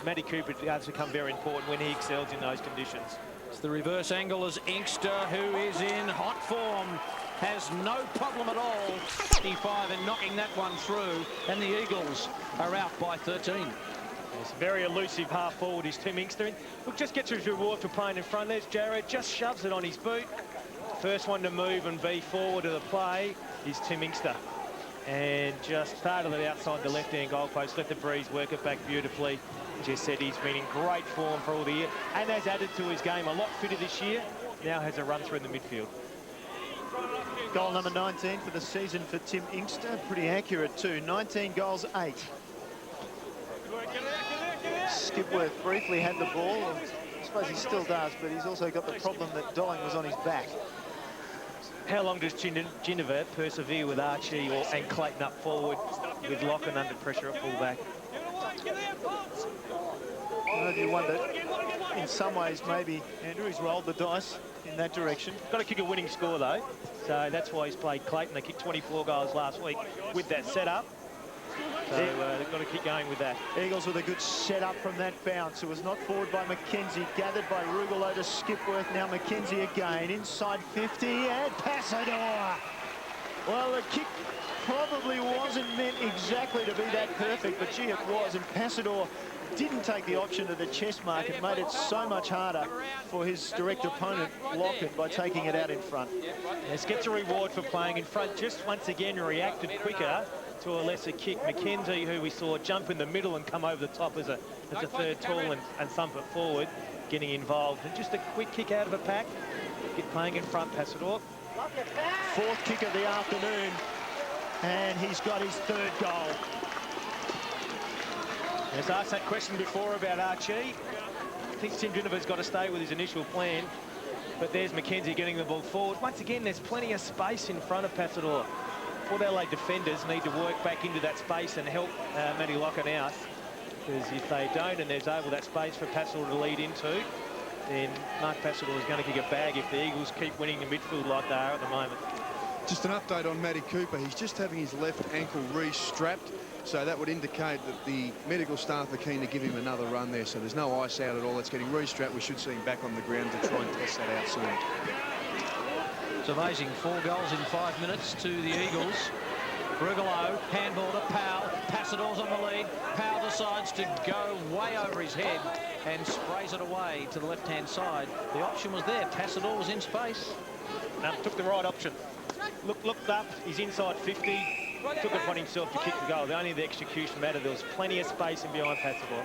Matty Cooper does become very important when he excels in those conditions. It's the reverse angle as Inkster, who is in hot form, has no problem at all. 55 and knocking that one through, and the Eagles are out by 13. It's a very elusive half forward is Tim Inkster. Look, just gets his reward for playing in front. There's Jared, just shoves it on his boot. First one to move and be forward of the play is Tim Inkster. And just started it outside the left-hand goalpost, let the breeze work it back beautifully. Just said he's been in great form for all the year and has added to his game. A lot fitter this year, now has a run through in the midfield. Goal number 19 for the season for Tim Inkster. Pretty accurate too, 19 goals, 8. Skipworth briefly had the ball. I suppose he still does, but he's also got the problem that Dolling was on his back. How long does Ginnivan persevere with Archie and Clayton up forward with Lachlan under pressure at fullback? Well, you wonder, in some ways, maybe Andrew's rolled the dice in that direction. Got to kick a winning score, though. So that's why he's played Clayton. They kicked 24 goals last week with that setup. So they've got to keep going with that. Eagles with a good setup from that bounce. It was not forward by McKenzie, gathered by Rugolo to Skipworth. Now McKenzie again, inside 50, and Passador. Well, the kick probably wasn't meant exactly to be that perfect, but gee, it was. And Passador didn't take the option to the chest mark. It made it so much harder for his direct opponent, Lockett, by taking it out in front. Yes, gets a reward for playing in front. Just once again reacted quicker to a lesser kick. McKenzie, who we saw jump in the middle and come over the top as a third tall and thump it forward, getting involved. And just a quick kick out of a pack. Get playing in front, Passador. Fourth kick of the afternoon, and he's got his third goal. As I asked that question before about Archie, I think Tim Ginnivan's got to stay with his initial plan. But there's McKenzie getting the ball forward. Once again, there's plenty of space in front of Passador. Port Adelaide defenders need to work back into that space and help Matty Lachlan out. Because if they don't, and there's over that space for Passador to lead into, then Mark Passador is going to kick a bag if the Eagles keep winning the midfield like they are at the moment. Just an update on Matty Cooper. He's just having his left ankle re-strapped, so that would indicate that the medical staff are keen to give him another run there. So there's no ice out at all. It's getting re-strapped. We should see him back on the ground to try and test that out soon. It's amazing, 4 goals in 5 minutes to the Eagles. Rugolo, handball to Powell. Passador's on the lead. Powell decides to go way over his head and sprays it away to the left-hand side. The option was there. Passador was in space. No, took the right option. Looked up. He's inside 50. Took it upon himself to kick the goal. Only the execution mattered. There was plenty of space in behind Passador.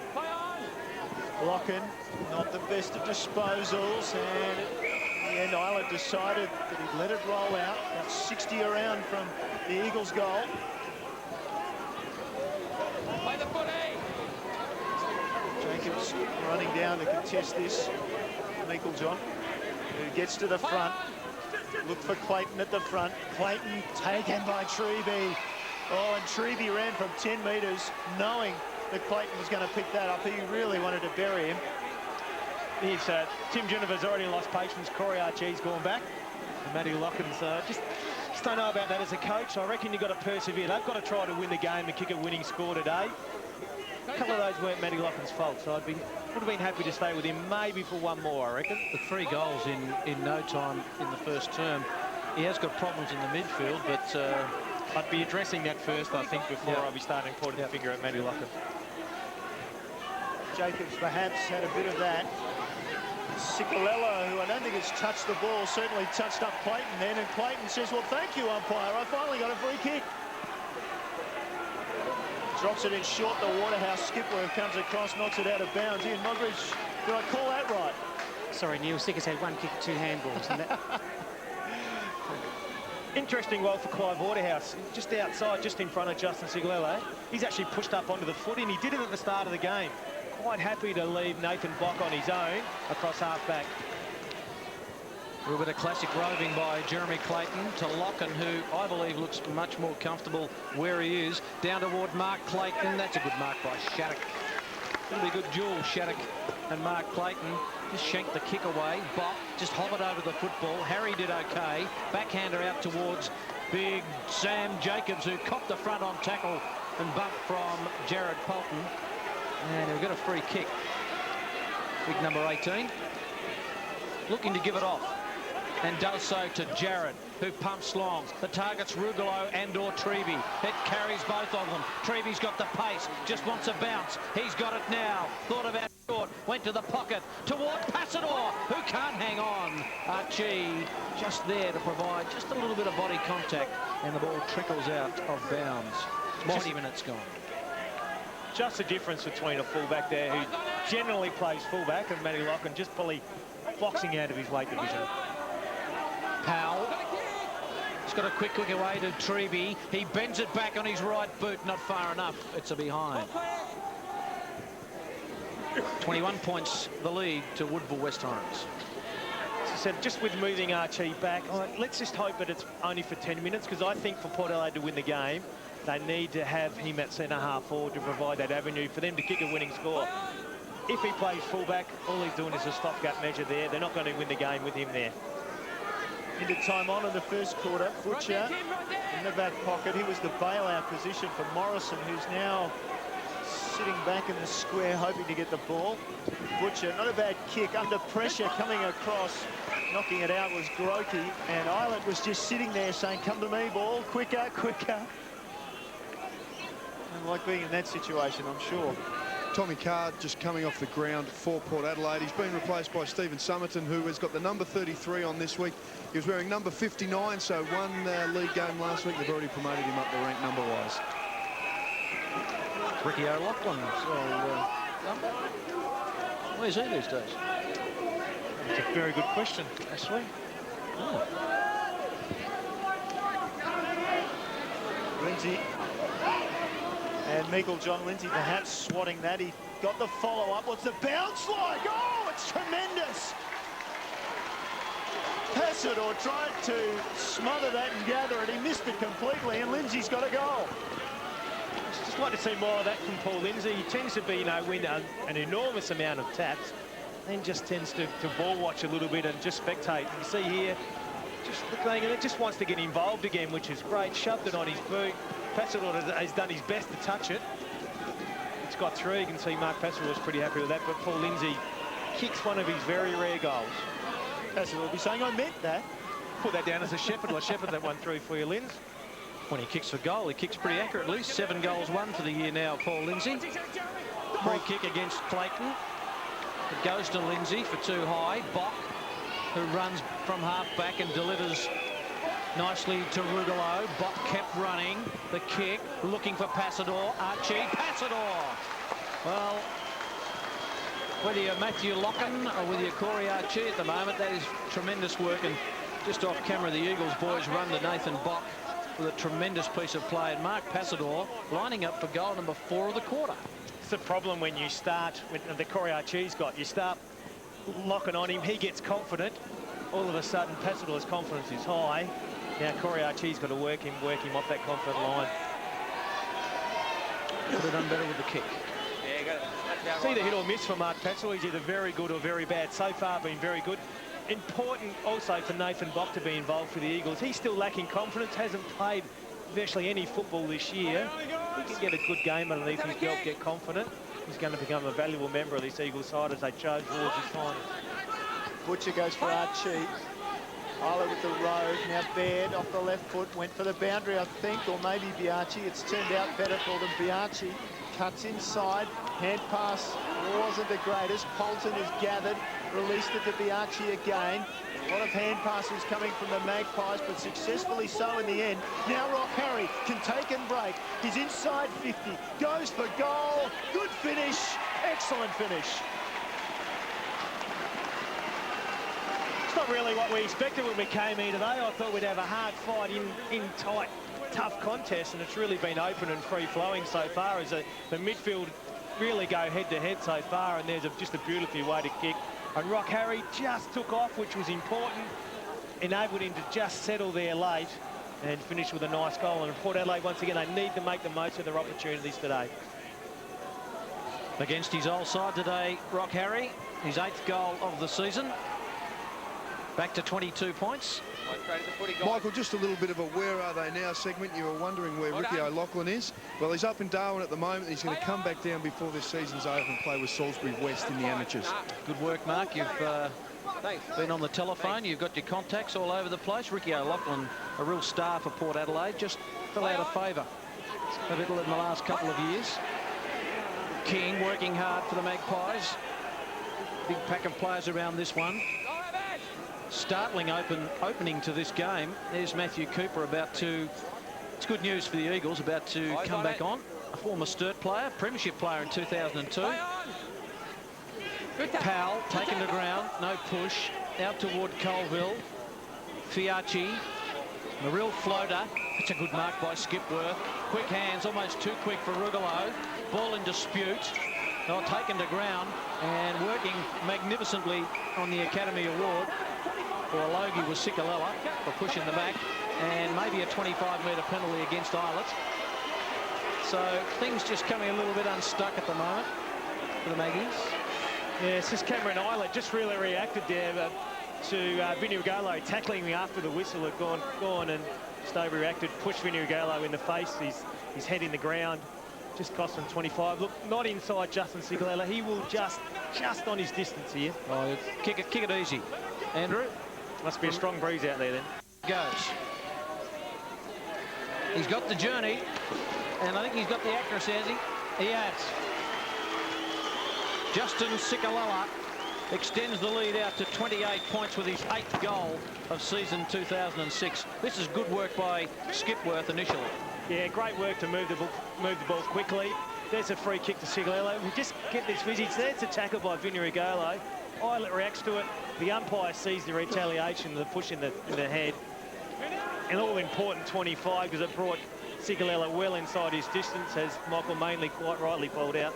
Locken, not the best of disposals, and in the end, Isla decided that he'd let it roll out. About 60 around from the Eagles' goal. Jacobs running down to contest this. Meiklejohn, who gets to the front. Look for Clayton at the front. Clayton taken by Treby. Oh, and Treby ran from 10 metres, knowing that Clayton was going to pick that up. He really wanted to bury him. Tim Ginnivan's already lost patience. Corey Archie's gone back. And Matty Lachlan's just don't know about that as a coach. I reckon you've got to persevere. They've got to try to win the game and kick a winning score today. A couple of those weren't Matty Lachlan's fault, so would have been happy to stay with him maybe for one more, I reckon. The 3 goals in no time in the first term. He has got problems in the midfield, but I'd be addressing that first, I think, before I'll be starting pointing the finger at Matty Lachlan. Jacobs perhaps had a bit of that. Cicolella, who I don't think has touched the ball, certainly touched up Clayton then, and Clayton says, well, thank you, umpire. I finally got a free kick. Drops it in short to Waterhouse. Skipworth comes across, knocks it out of bounds. Ian Modridge, did I call that right? Sorry, Neil. Sicker's had 1 kick, 2 handballs. And that... Interesting goal for Clive Waterhouse, just outside, just in front of Justin Cicolella. He's actually pushed up onto the foot, and he did it at the start of the game. Quite happy to leave Nathan Bock on his own across half-back. A little bit of classic roving by Jeremy Clayton to Locken, who I believe looks much more comfortable where he is. Down toward Mark Clayton. That's a good mark by Shattuck. It'll be a good duel, Shattuck and Mark Clayton. Just shanked the kick away. Bock just hovered over the football. Harry did okay. Backhander out towards big Sam Jacobs, who copped the front on tackle and bumped from Jared Polton. And he'll get a free kick. Big number 18. Looking to give it off. And does so to Jarrett, who pumps long. The target's Rugolo and or Treeby. It carries both of them. Treeby's got the pace, just wants a bounce. He's got it now. Thought about short, went to the pocket toward Passador, who can't hang on. Archie just there to provide just a little bit of body contact, and the ball trickles out of bounds. 20 minutes gone. Just the difference between a fullback there who generally plays fullback and Matty Lachlan just probably boxing out of his weight division. Powell. He's got a quick look away to Treeby. He bends it back on his right boot, not far enough. It's a behind. 21 points the lead to Woodville West Torrens. As I said, just with moving Archie back, let's just hope that it's only for 10 minutes, because I think for Port Adelaide to win the game, they need to have him at centre-half forward to provide that avenue for them to kick a winning score. If he plays fullback, all he's doing is a stopgap measure there. They're not going to win the game with him there. Into time on in the first quarter. Butcher in the back pocket. He was the bailout position for Morrison, who's now sitting back in the square hoping to get the ball. Butcher, not a bad kick, under pressure coming across. Knocking it out was Grokey, and Island was just sitting there saying, come to me, ball, quicker, quicker. I like being in that situation, I'm sure. Tommy Card just coming off the ground for Port Adelaide. He's been replaced by Stephen Summerton, who has got the number 33 on this week. He was wearing number 59, so one league game last week. They've already promoted him up the rank number-wise. Ricky O'Loughlin's number. Where's he these days? It's a very good question, Ashley. Oh. Lindsay. And Michael John Lindsay perhaps swatting that. He got the follow-up. What's the bounce like? Oh, it's tremendous. Passador tried to smother that and gather it. He missed it completely, and Lindsay's got a goal. Just like to see more of that from Paul Lindsay. He tends to be, win an enormous amount of taps, then just tends to ball watch a little bit and just spectate. You see here, just looking, and it just wants to get involved again, which is great. Shoved it on his boot. Passador has done his best to touch it. It's got through. You can see Mark Passador was pretty happy with that, but Paul Lindsay kicks one of his very rare goals. Passador will be saying, I meant that. Put that down as a Shepherd. Well, Shepherd that one through for you, Linz. When he kicks for goal, he kicks pretty accurately. 7 goals won for the year now, Paul Lindsay. Free kick against Clayton. It goes to Lindsay for too high. Bock, who runs from half-back and delivers nicely to Rugolo. Bock kept running. The kick, looking for Passador. Archie, Passador! Well, whether you're Matthew Lockin or whether you're Corey Archie at the moment, that is tremendous work. And just off camera, the Eagles boys run to Nathan Bock with a tremendous piece of play. And Mark Passador lining up for goal number 4 of the quarter. It's the problem when you start with the Corey Archie's got. You start locking on him, he gets confident. All of a sudden, Passador's confidence is high. Now Corey Archie's got to work him off that confident line. Could have done better with the kick. It's either hit or miss for Mark Passador. He's either very good or very bad. So far, been very good. Important also for Nathan Bock to be involved for the Eagles. He's still lacking confidence, hasn't played virtually any football this year. He can get a good game underneath his belt, get confident. He's going to become a valuable member of this Eagles side as they charge towards his final. Butcher goes for Archie. Isla with the road. Now Baird off the left foot. Went for the boundary, I think, or maybe Biaggi. It's turned out better for them. Biaggi cuts inside. Hand pass wasn't the greatest. Polton is gathered. Released it to Biaggi again. A lot of hand passes coming from the Magpies, but successfully so in the end. Now Rock Harry can take and break. He's inside 50. Goes for goal. Good finish. Excellent finish. It's not really what we expected when we came here today. I thought we'd have a hard fight in tight, tough contest, and it's really been open and free-flowing so far as the midfield really go head-to-head so far, and there's just a beautiful way to kick. And Rock Harry just took off, which was important, enabled him to just settle there late and finish with a nice goal. And Port Adelaide, once again, they need to make the most of their opportunities today. Against his old side today, Rock Harry, his 8th goal of the season. Back to 22 points. Michael, just a little bit of a where are they now segment. You were wondering where Ricky O'Loughlin is. Well, he's up in Darwin at the moment. He's going to come back down before this season's over and play with Salisbury West in the amateurs. Good work, Mark. You've been on the telephone. You've got your contacts all over the place. Ricky O'Loughlin, a real star for Port Adelaide, just fell out of favour a little in the last couple of years. King working hard for the Magpies. Big pack of players around this one. Startling opening to this game. There's Matthew Cooper about to, it's good news for the Eagles, about to come back on. A former Sturt player, premiership player in 2002. Powell taken to ground, no push, out toward Colville. Fiachi, the real floater. It's a good mark by Skipworth. Quick hands, almost too quick for Rugolo. Ball in dispute. They're taken to ground and working magnificently on the Academy Award. For Logie was Sikalella for pushing the back, and maybe a 25-metre penalty against Islet. So things just coming a little bit unstuck at the moment for the Maggies. Yeah, it's just Cameron Islet just really reacted there to Vinny Rugolo tackling me after the whistle had gone, and Stobie reacted, pushed Vinny Rugolo in the face, his head in the ground. Just cost him 25. Look, not inside Justin Sikalella. He will just on his distance here. Oh, kick it easy. Andrew? Must be a strong breeze out there then. Goes. He's got the journey, and I think he's got the accuracy, has he? He has. Justin Sikalella extends the lead out to 28 points with his 8th goal of season 2006. This is good work by Skipworth initially. Yeah, great work to move the ball quickly. There's a free kick to Sigalello. We just get this visage. There's a tackle by Vinny Rugolo. Islet reacts to it. The umpire sees the retaliation, the push in the head. An all-important 25 because it brought Sigalello well inside his distance, as Michael Mainley quite rightly pulled out.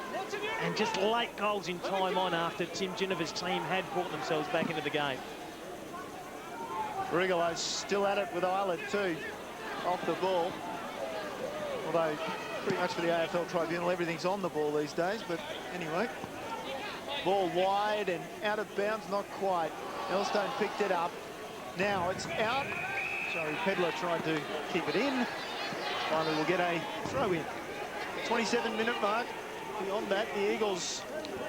And just late goals in time on after Tim Ginniver's team had brought themselves back into the game. Rugolo's still at it with Islet too, off the ball. Although, pretty much for the AFL Tribunal, everything's on the ball these days. But anyway, ball wide and out of bounds, not quite. Elstone picked it up. Now it's out. Sorry, Pedler tried to keep it in. Finally, we'll get a throw in. 27-minute mark. Beyond that, the Eagles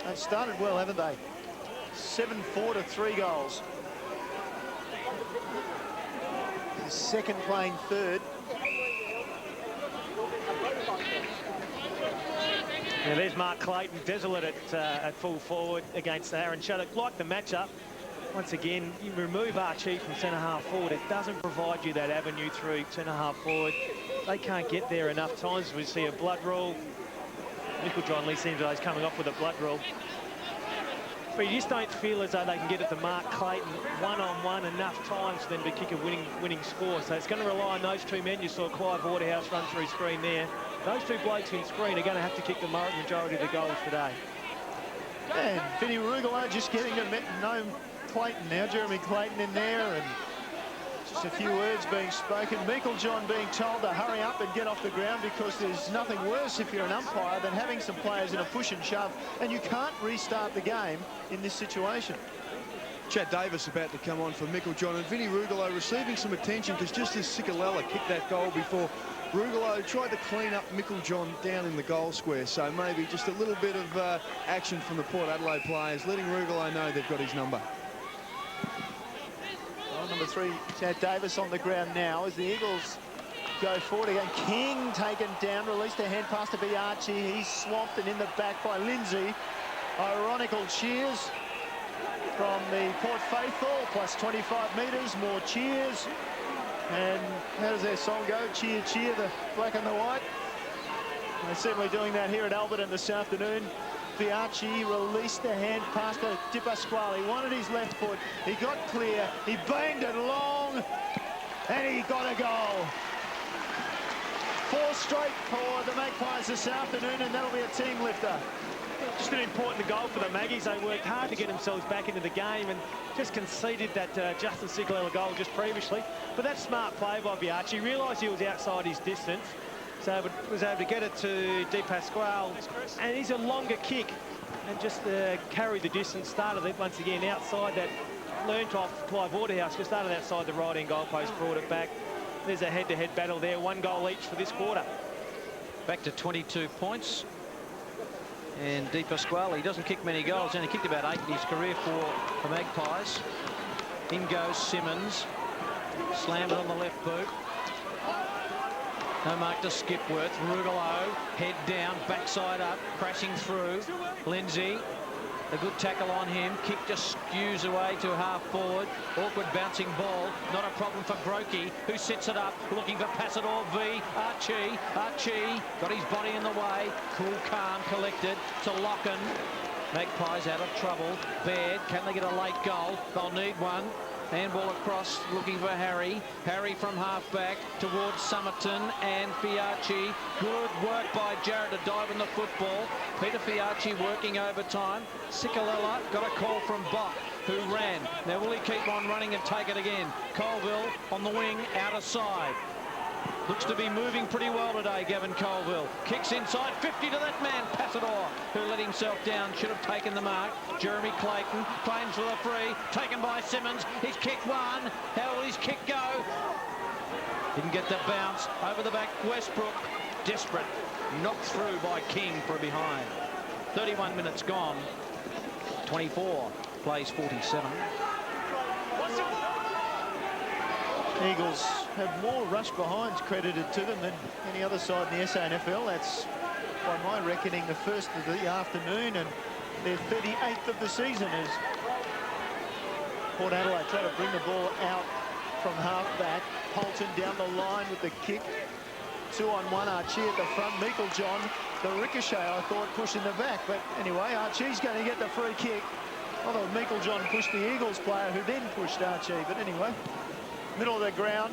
have started well, haven't they? 7-4 to 3 goals. The second playing third. Yeah, there's Mark Clayton, desolate at full forward against Aaron Shattuck. Like the matchup, once again, you remove Archie from centre-half forward. It doesn't provide you that avenue through centre-half forward. They can't get there enough times. We see a blood rule. John Lee seems like he's coming off with a blood rule. But you just don't feel as though they can get it to Mark Clayton one-on-one enough times for them to kick a winning score. So it's going to rely on those two men. You saw Clive Waterhouse run through screen there. Those two blokes in screen are going to have to kick the majority of the goals today. And Vinny Rugolo just getting to know Clayton now. Jeremy Clayton in there, and just a few words being spoken. Meiklejohn being told to hurry up and get off the ground, because there's nothing worse if you're an umpire than having some players in a push and shove, and you can't restart the game in this situation. Chad Davis about to come on for Meiklejohn, and Vinny Rugolo receiving some attention because just as Sikalella kicked that goal before, Rugolo tried to clean up Meiklejohn down in the goal square. So maybe just a little bit of action from the Port Adelaide players, letting Rugolo know they've got his number. Well, number 3, Chad Davis on the ground now as the Eagles go forward again. King taken down, released a hand pass to Biachi. He's swamped and in the back by Lindsay. Ironical cheers from the Port Faithful, plus 25 metres, more cheers. And how does their song go? Cheer, cheer, the black and the white. They're certainly doing that here at Alberton this afternoon. Biachi released the hand pass to Di Pasquale. He wanted his left foot. He got clear. He banged it long. And he got a goal. 4 straight for the Magpies this afternoon, and that'll be a team lifter. Just an important goal for the Maggies. They worked hard to get themselves back into the game and just conceded that Justin Sikalella goal just previously. But that's smart play by Biachi. Realised he was outside his distance, so was able to get it to Di Pasquale. And he's a longer kick and just carried the distance. Started it once again outside that learnt off Clive Waterhouse, who started outside the right-hand goalpost, brought it back. There's a head-to-head battle there. 1 goal each for this quarter. Back to 22 points. And Di Pasquale, he doesn't kick many goals. Only kicked about 8 in his career for the Magpies. In goes Simmons. Slammed it on the left boot. No mark to Skipworth. Rugolo, head down, backside up, crashing through. Lindsay, a good tackle on him. Kick just skews away to half forward. Awkward bouncing ball. Not a problem for Brokey, who sets it up, looking for Passador v. Archie. Archie got his body in the way. Cool, calm, collected to Locken. Magpies out of trouble. Baird, can they get a late goal? They'll need one. Handball across, looking for Harry. Harry from half-back towards Somerton and Fiacci. Good work by Jarrett to dive in the football. Peter Fiacci working overtime. Cicalella got a call from Bock, who ran. Now will he keep on running and take it again? Colville on the wing, out of side. Looks to be moving pretty well today, Gavin Colville. Kicks inside, 50 to that man, Passador, who let himself down, should have taken the mark. Jeremy Clayton claims for the free, taken by Simmons. He's kicked one. How will his kick go? Didn't get the bounce. Over the back, Westbrook, desperate. Knocked through by King for a behind. 31 minutes gone. 24 plays 47. Eagles have more rush behinds credited to them than any other side in the SANFL. That's, by my reckoning, the first of the afternoon and their 38th of the season as Port Adelaide try to bring the ball out from half-back. Holton down the line with the kick. 2-on-1, Archie at the front. Meiklejohn, the ricochet, I thought, pushing the back. But anyway, Archie's going to get the free kick. Although Meiklejohn pushed the Eagles player, who then pushed Archie. But anyway, middle of the ground.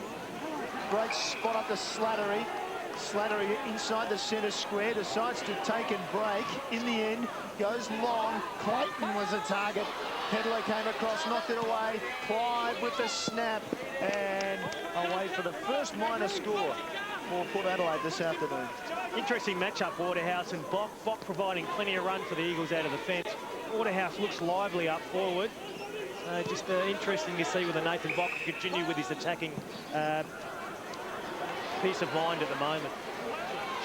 Great spot up to Slattery. Slattery inside the centre square, decides to take and break. In the end, goes long. Clayton was a target. Pedler came across, knocked it away. Clive with the snap and away for the first minor score for Port Adelaide this afternoon. Interesting matchup, Waterhouse and Bock. Bock providing plenty of run for the Eagles out of the fence. Waterhouse looks lively up forward. Just interesting to see whether Nathan Bock can continue with his attacking peace of mind at the moment.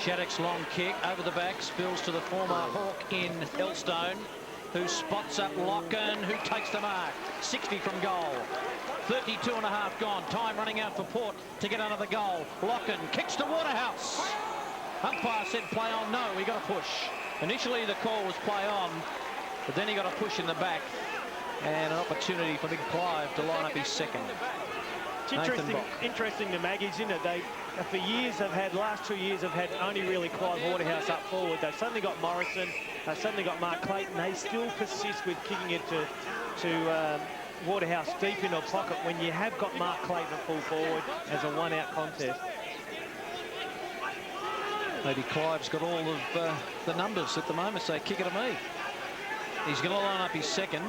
Shattuck's long kick over the back, spills to the former Hawk in Elstone, who spots up Locken, who takes the mark. 60 from goal. 32 and a half gone. Time running out for Port to get under the goal. Locken kicks to Waterhouse. Umpire said play on. No, he got a push. Initially the call was play on, but then he got a push in the back. And an opportunity for Big Clive to line up his second. It's interesting to Maggies, isn't it? They, for years, last 2 years, have had only really Clive Waterhouse up forward. They've suddenly got Morrison, they've suddenly got Mark Clayton. They still persist with kicking it to Waterhouse deep in a pocket when you have got Mark Clayton at full forward as a one-out contest. Maybe Clive's got all of the numbers at the moment, so kick it to me. He's going to line up his second.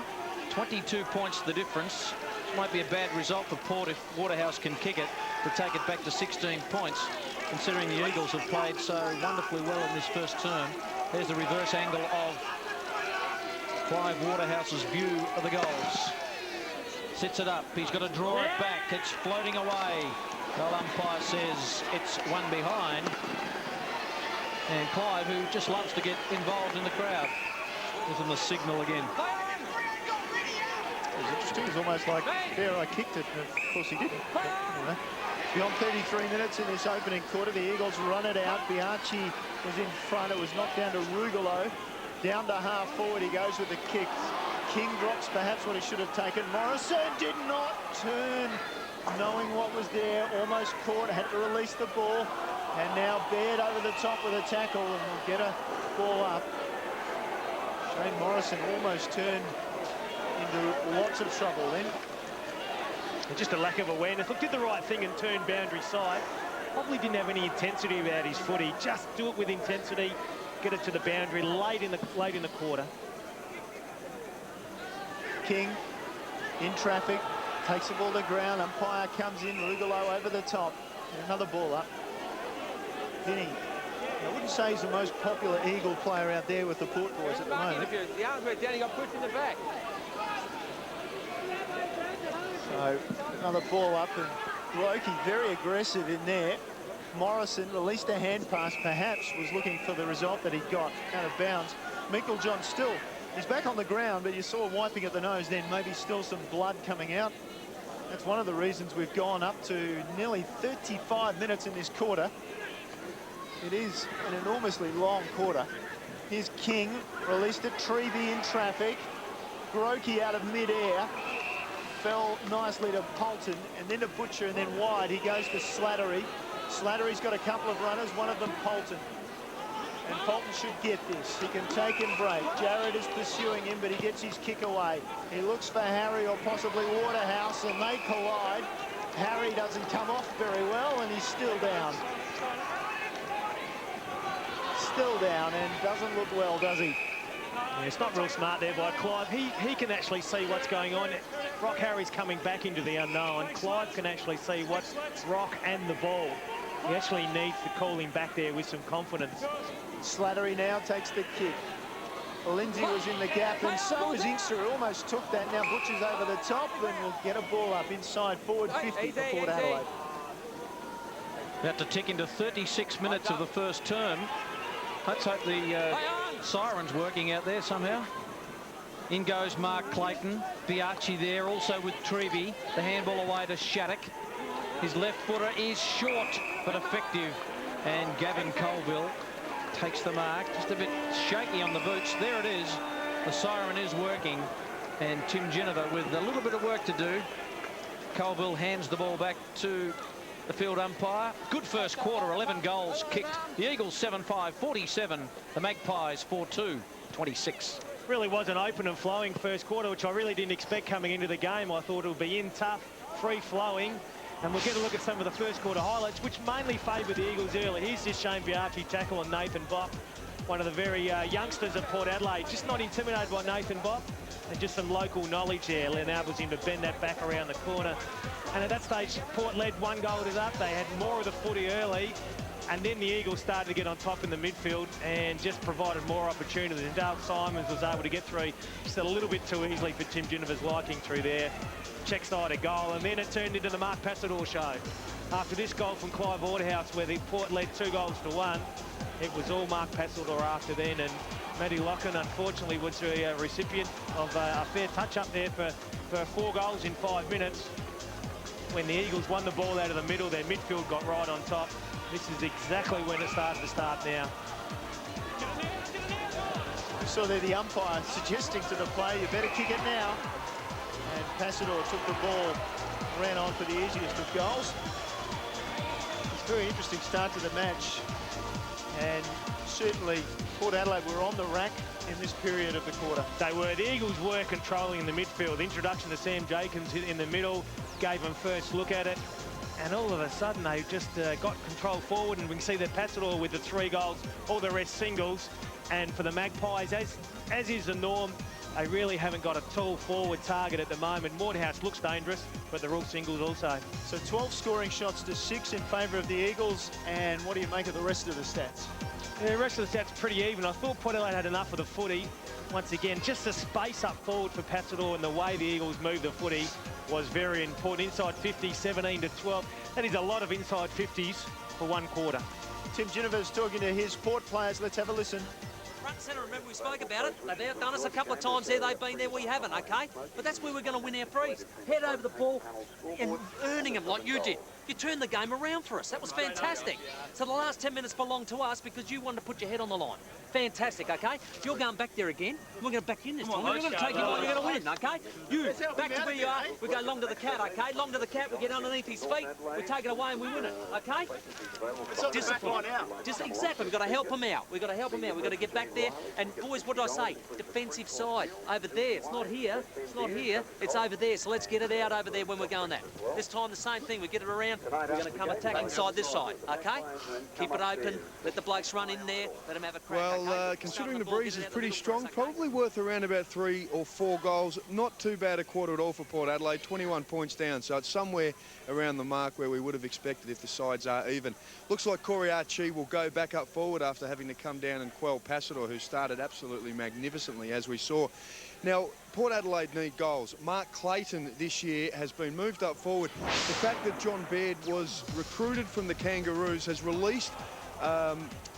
22 points the difference. This might be a bad result for Port if Waterhouse can kick it to take it back to 16 points, considering the Eagles have played so wonderfully well in this first term. There's the reverse angle of Clive Waterhouse's view of the goals. Sets it up. He's got to draw it back. It's floating away. The umpire says it's one behind. And Clive, who just loves to get involved in the crowd, gives him the signal again. It was interesting. It was almost like, there, I kicked it. And of course, he didn't. But, anyway, beyond 33 minutes in this opening quarter, the Eagles run it out. Bianchi was in front. It was knocked down to Rugolo. Down to half forward, he goes with the kick. King drops perhaps what he should have taken. Morrison did not turn, knowing what was there. Almost caught, had to release the ball. And now Baird over the top with a tackle and will get a ball up. Shane Morrison almost turned into lots of trouble then. And just a lack of awareness. Look, did the right thing and turned boundary side. Probably didn't have any intensity about his footy. Just do it with intensity. Get it to the boundary late in the quarter. King in traffic, takes the ball to ground. Umpire comes in. Rugolo over the top. And another ball up. Vinny. I wouldn't say he's the most popular Eagle player out there with the Port boys at the moment. The arms went down, he got pushed in the back. So another ball up, and Loki very aggressive in there. Morrison released a hand pass, perhaps was looking for the result that he got out of bounds. Meiklejohn still, he's back on the ground, but you saw wiping at the nose then, maybe still some blood coming out. That's one of the reasons we've gone up to nearly 35 minutes in this quarter. It is an enormously long quarter. Here's King, released at Treby in traffic. Grokey out of mid-air. Fell nicely to Polton, and then to Butcher, and then wide. He goes to Slattery. Slattery's got a couple of runners, one of them Polton. And Polton should get this. He can take and break. Jarrett is pursuing him, but he gets his kick away. He looks for Harry or possibly Waterhouse, and they collide. Harry doesn't come off very well, and he's still down. Still down, and doesn't look well, does he? Yeah, it's not real smart there by Clive. He can actually see what's going on. Rock Harry's coming back into the unknown. Clive can actually see what's Rock and the ball. He actually needs to call him back there with some confidence. Slattery now takes the kick. Lindsay was in the gap, and so was Inkster, who almost took that. Now Butcher's over the top, and will get a ball up inside forward 50 for Port Adelaide. About to tick into 36 minutes of the first term. Let's hope the siren's working out there somehow. In goes Mark Clayton. Biachi there, also with Treby. The handball away to Shattuck. His left footer is short, but effective. And Gavin Colville takes the mark. Just a bit shaky on the boots. There it is. The siren is working. And Tim Ginnivan with a little bit of work to do. Colville hands the ball back to the field umpire. Good first quarter, 11 goals kicked. The Eagles 7-5, 47. The Magpies 4-2, 26. Really was an open and flowing first quarter, which I really didn't expect coming into the game. I thought it would be in tough, free-flowing. And we'll get a look at some of the first quarter highlights, which mainly favoured the Eagles early. Here's this Shane Biachi tackle on Nathan Bock, one of the very youngsters of Port Adelaide. Just not intimidated by Nathan Bock, and just some local knowledge there enables him to bend that back around the corner. And at that stage, Port led 1 goal to that. They had more of the footy early, and then the Eagles started to get on top in the midfield and just provided more opportunities. And Dale Simons was able to get through just a little bit too easily for Tim Ginnivan's liking through there. Check side a goal, and then it turned into the Mark Passador show. After this goal from Clive Waterhouse, where the Port led 2 goals to 1, it was all Mark Passador after then, and Matty Locken, unfortunately, was a recipient of a fair touch-up there for 4 goals in 5 minutes. When the Eagles won the ball out of the middle, their midfield got right on top. This is exactly when it started to start now. We saw there the umpire suggesting to the player, you better kick it now. And Passador took the ball, ran on for the easiest of goals. It's a very interesting start to the match. And certainly Port Adelaide were on the rack in this period of the quarter. They were. The Eagles were controlling in the midfield. The introduction to Sam Jenkins in the middle gave them first look at it. And all of a sudden, they just got control forward. And we can see that Passador with the 3 goals, all the rest singles. And for the Magpies, as is the norm, they really haven't got a tall forward target at the moment. Waterhouse looks dangerous, but they're all singles also. So 12 scoring shots to 6 in favour of the Eagles. And what do you make of the rest of the stats? Yeah, the rest of the stats pretty even. I thought Port Adelaide had enough of the footy. Once again, just the space up forward for Passador and the way the Eagles moved the footy was very important. Inside 50, 17-12. That is a lot of inside 50s for 1 quarter. Tim Ginnivan's talking to his Port players. Let's have a listen. Front centre, remember we spoke about it. They've outdone us a couple of times there. They've been there, we haven't, okay? But that's where we're going to win our prees. Head over the ball and earning them like you did. You turned the game around for us. That was fantastic. So the last 10 minutes belonged to us because you wanted to put your head on the line. Fantastic, okay? You're going back there again. We're going to back you in this time. We're going to take you on. We're going to win, okay? You, back to where you are. We go long to the cat, okay? Long to the cat. We get underneath his feet. We take it away and we win it, okay? Discipline. Just exactly. We've got to help him out. We've got to help him out. We've got to get back there. And boys, what did I say? Defensive side over there. It's not here. It's not here. It's over there. So let's get it out over there when we're going that. This time the same thing. We get it around. We're going to come attacking side this side, okay? Keep it open. Let the blokes run in there. Let them have a crack. Well, okay? considering the breeze is pretty strong, probably worth around about 3 or 4 goals. Not too bad a quarter at all for Port Adelaide. 21 points down, so it's somewhere around the mark where we would have expected if the sides are even. Looks like Corey Archie will go back up forward after having to come down and quell Passador, who started absolutely magnificently, as we saw. Now, Port Adelaide need goals. Mark Clayton this year has been moved up forward. The fact that John Baird was recruited from the Kangaroos has released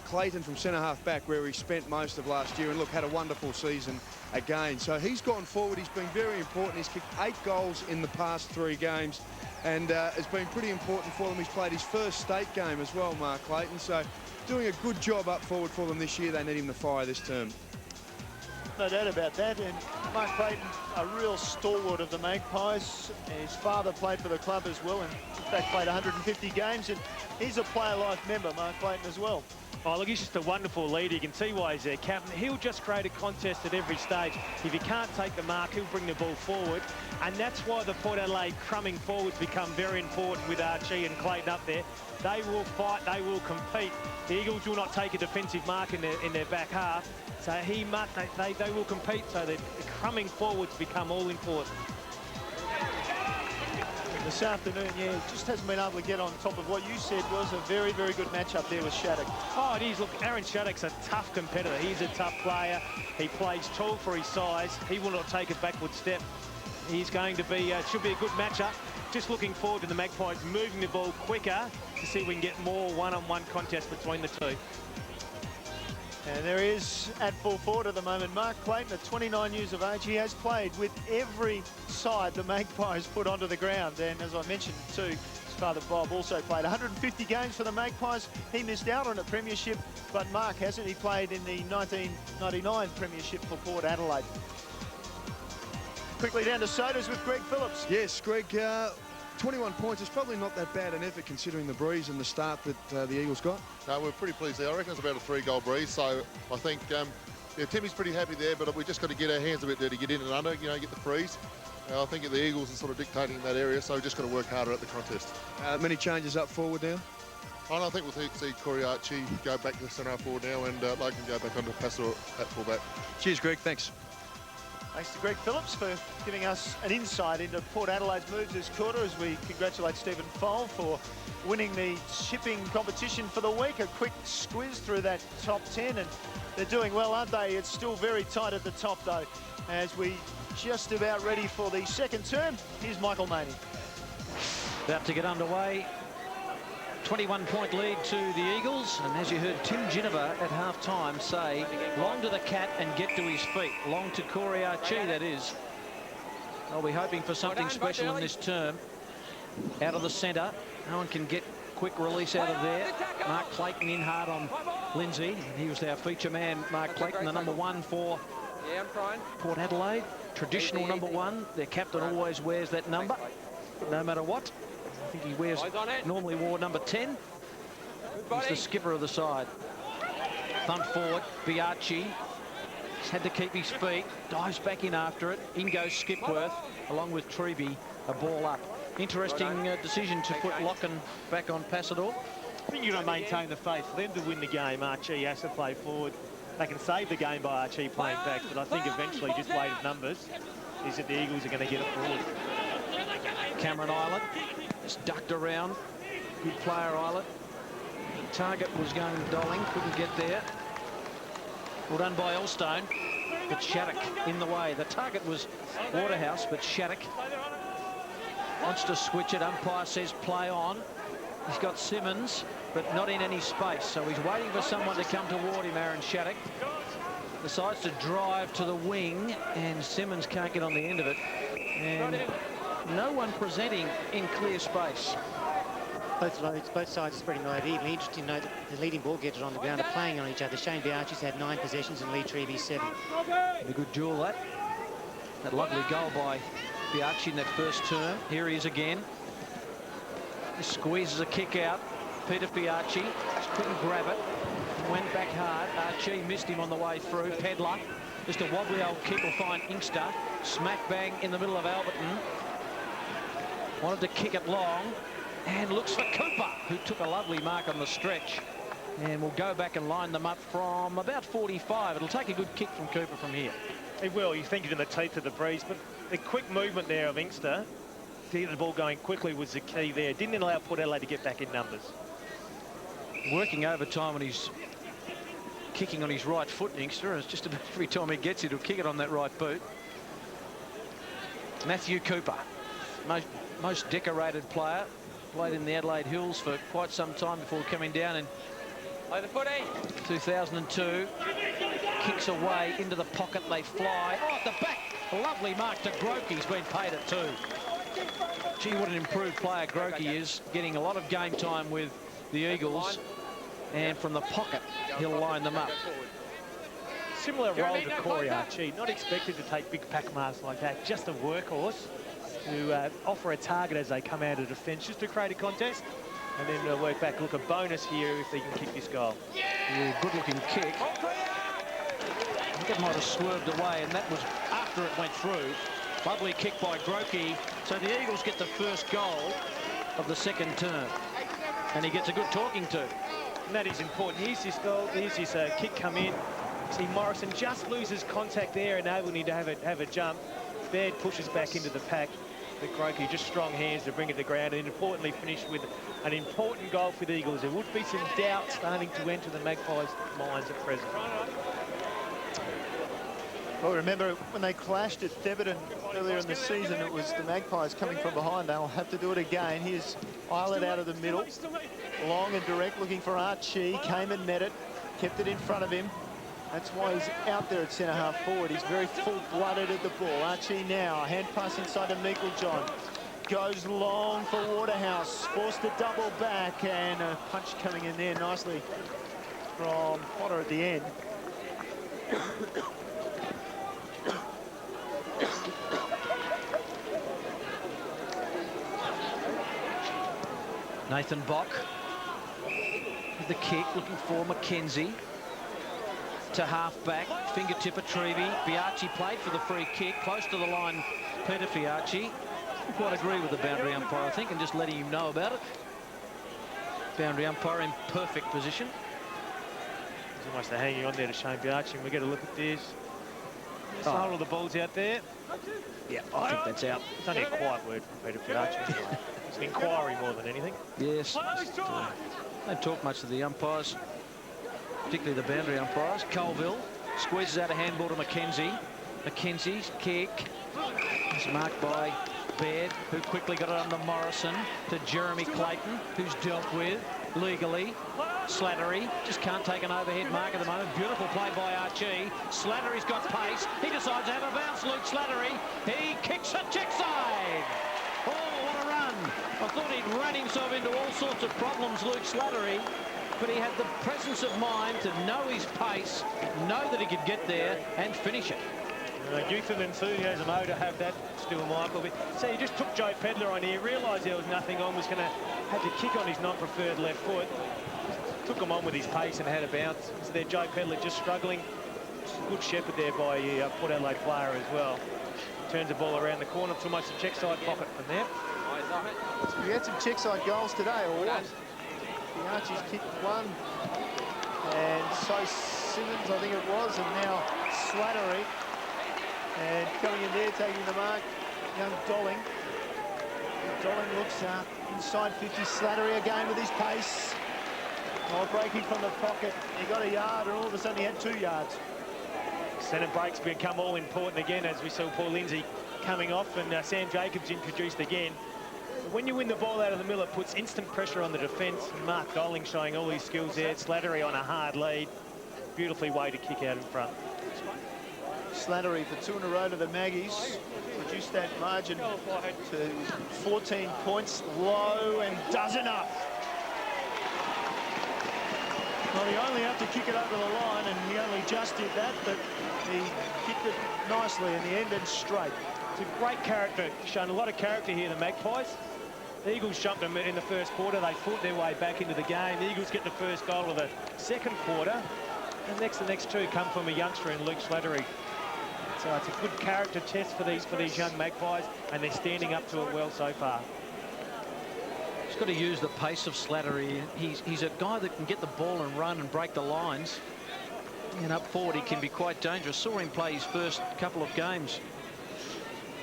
Clayton from centre-half back, where he spent most of last year, and look, had a wonderful season again. So he's gone forward. He's been very important. He's kicked 8 goals in the past 3 games, and has been pretty important for them. He's played his first state game as well, Mark Clayton. So doing a good job up forward for them this year. They need him to fire this term. No doubt about that. And Mark Clayton, a real stalwart of the Magpies. His father played for the club as well, and in fact played 150 games. And he's a player life member, Mark Clayton, as well. Oh, look, he's just a wonderful leader. You can see why he's their captain. He'll just create a contest at every stage. If he can't take the mark, he'll bring the ball forward. And that's why the Port Adelaide crumbing forwards become very important with Archie and Clayton up there. They will fight, they will compete. The Eagles will not take a defensive mark in their back half. So they will compete, so the crumbing forwards become all important. This afternoon, yeah, just hasn't been able to get on top of what you said was a very, very good matchup there with Shattuck. Oh, it is. Look, Aaron Shattuck's a tough competitor. He's a tough player. He plays tall for his size. He will not take a backward step. He's going to be, should be a good matchup. Just looking forward to the Magpies moving the ball quicker to see if we can get more one-on-one contest between the two. And there is, at full forward at the moment, Mark Clayton, at 29 years of age. He has played with every side the Magpies put onto the ground. And as I mentioned too, his father Bob also played 150 games for the Magpies. He missed out on a premiership, but Mark hasn't. He played in the 1999 premiership for Port Adelaide. Quickly down to Sodas with Greg Phillips. Yes, Greg, 21 points is probably not that bad an effort considering the breeze and the start that the Eagles got. No, we're pretty pleased there. I reckon it's about a 3-goal breeze, so I think yeah, Timmy's pretty happy there, but we just got to get our hands a bit there to get in and under, you know, get the freeze. I think the Eagles are sort of dictating that area, so we've just got to work harder at the contest. Many changes up forward now? And I think we'll see Corey Archie go back to centre forward now, and Logan go back onto Pastor at fullback. Cheers, Greg. Thanks. Thanks to Greg Phillips for giving us an insight into Port Adelaide's moves this quarter, as we congratulate Stephen Foll for winning the shipping competition for the week. A quick squiz through that top 10, and they're doing well, aren't they? It's still very tight at the top, though, as we just about ready for the second term. Here's Michael Maney. About to get underway. 21-point lead to the Eagles, and as you heard Tim Ginniver at half-time say, long to the cat and get to his feet. Long to Corey Archie, that is. I'll be hoping for something special in this term. Out of the centre, no one can get quick release out of there. Mark Clayton in hard on Lindsay. He was our feature man, Mark Clayton, the number 1 for Port Adelaide. Traditional number 1. Their captain always wears that number, no matter what. I think he normally wore number 10. He's the skipper of the side. Thumped forward, Biaggi. He's had to keep his feet, dives back in after it. In goes Skipworth, along with Treby, a ball up. Interesting decision to put Locken back on Passador. I think you're going to maintain the faith. For them to win the game, Archie has to play forward. They can save the game by Archie playing back, but I think eventually, just weight of numbers, is that the Eagles are going to get it forward. Cameron Island just ducked around. Good player, Island. Target was going Dolling, couldn't get there. Well done by Elstone, but Shattuck in the way. The target was Waterhouse, but Shattuck wants to switch it. Umpire says play on. He's got Simmons, but not in any space, so he's waiting for someone to come toward him. Aaron Shattuck decides to drive to the wing, and Simmons can't get on the end of it. And no one presenting in clear space. Both sides are spreading the load evenly. Interesting to note that the leading ball getters on the ground are playing on each other. Shane Biaggi's had 9 possessions and Lee Treby 7. A good duel, that. That lovely goal by Biaggi in that first term. Here he is again. He squeezes a kick out. Peter Biaggi just couldn't grab it. Went back hard. Archie missed him on the way through. Pedler, just a wobbly old kick will find Inkster. Smack bang in the middle of Alberton. Wanted to kick it long, and looks for Cooper, who took a lovely mark on the stretch. And we'll go back and line them up from about 45. It'll take a good kick from Cooper from here. It will. You think it in the teeth of the breeze, but the quick movement there of Inkster to get the ball going quickly was the key there. Didn't allow Port Adelaide to get back in numbers. Working overtime when he's kicking on his right foot, Inkster, and it's just about every time he gets it, he'll kick it on that right boot. Matthew Cooper, most decorated player, played in the Adelaide Hills for quite some time before coming down in 2002. Kicks away into the pocket, they fly. Oh, at the back, lovely mark to Groke. He's been paid at 2. Gee, what an improved player Groke is, getting a lot of game time with the Eagles. And from the pocket, he'll line them up. Similar role to Corey Archie, not expected to take big pack marks like that, just a workhorse to offer a target as they come out of defence, just to create a contest, and then work back. Look, a bonus here if they can kick this goal. Yeah, good-looking kick. I think it might have swerved away, and that was after it went through. Lovely kick by Groke. So the Eagles get the first goal of the second term, and he gets a good talking to. And that is important. Here's this goal, here's this kick come in. See, Morrison just loses contact there, enabling him to have a jump. Baird pushes back into the pack. But Groke, just strong hands to bring it to ground, and importantly finished with an important goal for the Eagles. There would be some doubt starting to enter the Magpies' minds at present. Well, remember when they clashed at Thebarton earlier in the season, it was the Magpies coming from behind. They'll have to do it again. Here's Eilert out of the middle. Long and direct, looking for Archie. Came and met it, kept it in front of him. That's why he's out there at centre-half forward. He's very full-blooded at the ball. Archie now, a hand pass inside to Meiklejohn. Goes long for Waterhouse. Forced to double back, and a punch coming in there nicely from Potter at the end. Nathan Bock with the kick, looking for Mackenzie. To half-back, fingertip of Trevi. Biarchi played for the free kick, close to the line, Peter Biarchi. Quite agree with the boundary umpire, I think, and just letting him know about it. Boundary umpire in perfect position. He's almost hanging on there to Shane Biarchi, and we get a look at this. All of the balls out there. Yeah, I think that's out. It's only a quiet word from Peter Biarchi. It's an inquiry more than anything. Yes. Don't talk much to the umpires, particularly the boundary umpires. Colville squeezes out a handball to Mackenzie. Mackenzie's kick is marked by Baird, who quickly got it under Morrison, to Jeremy Clayton, who's dealt with legally. Slattery just can't take an overhead mark at the moment. Beautiful play by Archie. Slattery's got pace. He decides to have a bounce, Luke Slattery. He kicks a check side. Oh, what a run. I thought he'd run himself into all sorts of problems, Luke Slattery, but he had the presence of mind to know his pace, know that he could get there and finish it. Youth and enthusiasm to have that still, Michael. But, so he just took Joe Pedler on here, realised there was nothing on, was going to have to kick on his non-preferred left foot. Took him on with his pace and had a bounce. So there, Joe Pedler just struggling. Good shepherd there by Port Adelaide player as well. Turns the ball around the corner to almost a check side pocket from there. So we had some check side goals today, or what? Archie's kicked one. And so Simmons, I think it was, and now Slattery. And coming in there, taking the mark, young Dolling. Dolling looks inside 50. Slattery again with his pace. Oh, breaking from the pocket. He got a yard, and all of a sudden he had 2 yards. Centre breaks become all important again, as we saw Paul Lindsay coming off, and Sam Jacobs introduced again. But when you win the ball out of the middle, it puts instant pressure on the defence. Mark Dolling showing all his skills there. Slattery on a hard lead. Beautifully way to kick out in front. Slattery for 2 in a row to the Maggies. Reduced that margin to 14 points. Low and does enough. Well, he only had to kick it over the line, and he only just did that, but he kicked it nicely in the end and straight. It's a great character, shown a lot of character here, the Magpies. The Eagles jumped them in the first quarter. They fought their way back into the game. The Eagles get the first goal of the second quarter. And the next 2 come from a youngster in Luke Slattery. So it's a good character test for these young Magpies, and they're standing up to it well so far. He's got to use the pace of Slattery. He's a guy that can get the ball and run and break the lines. And up forward, he can be quite dangerous. Saw him play his first couple of games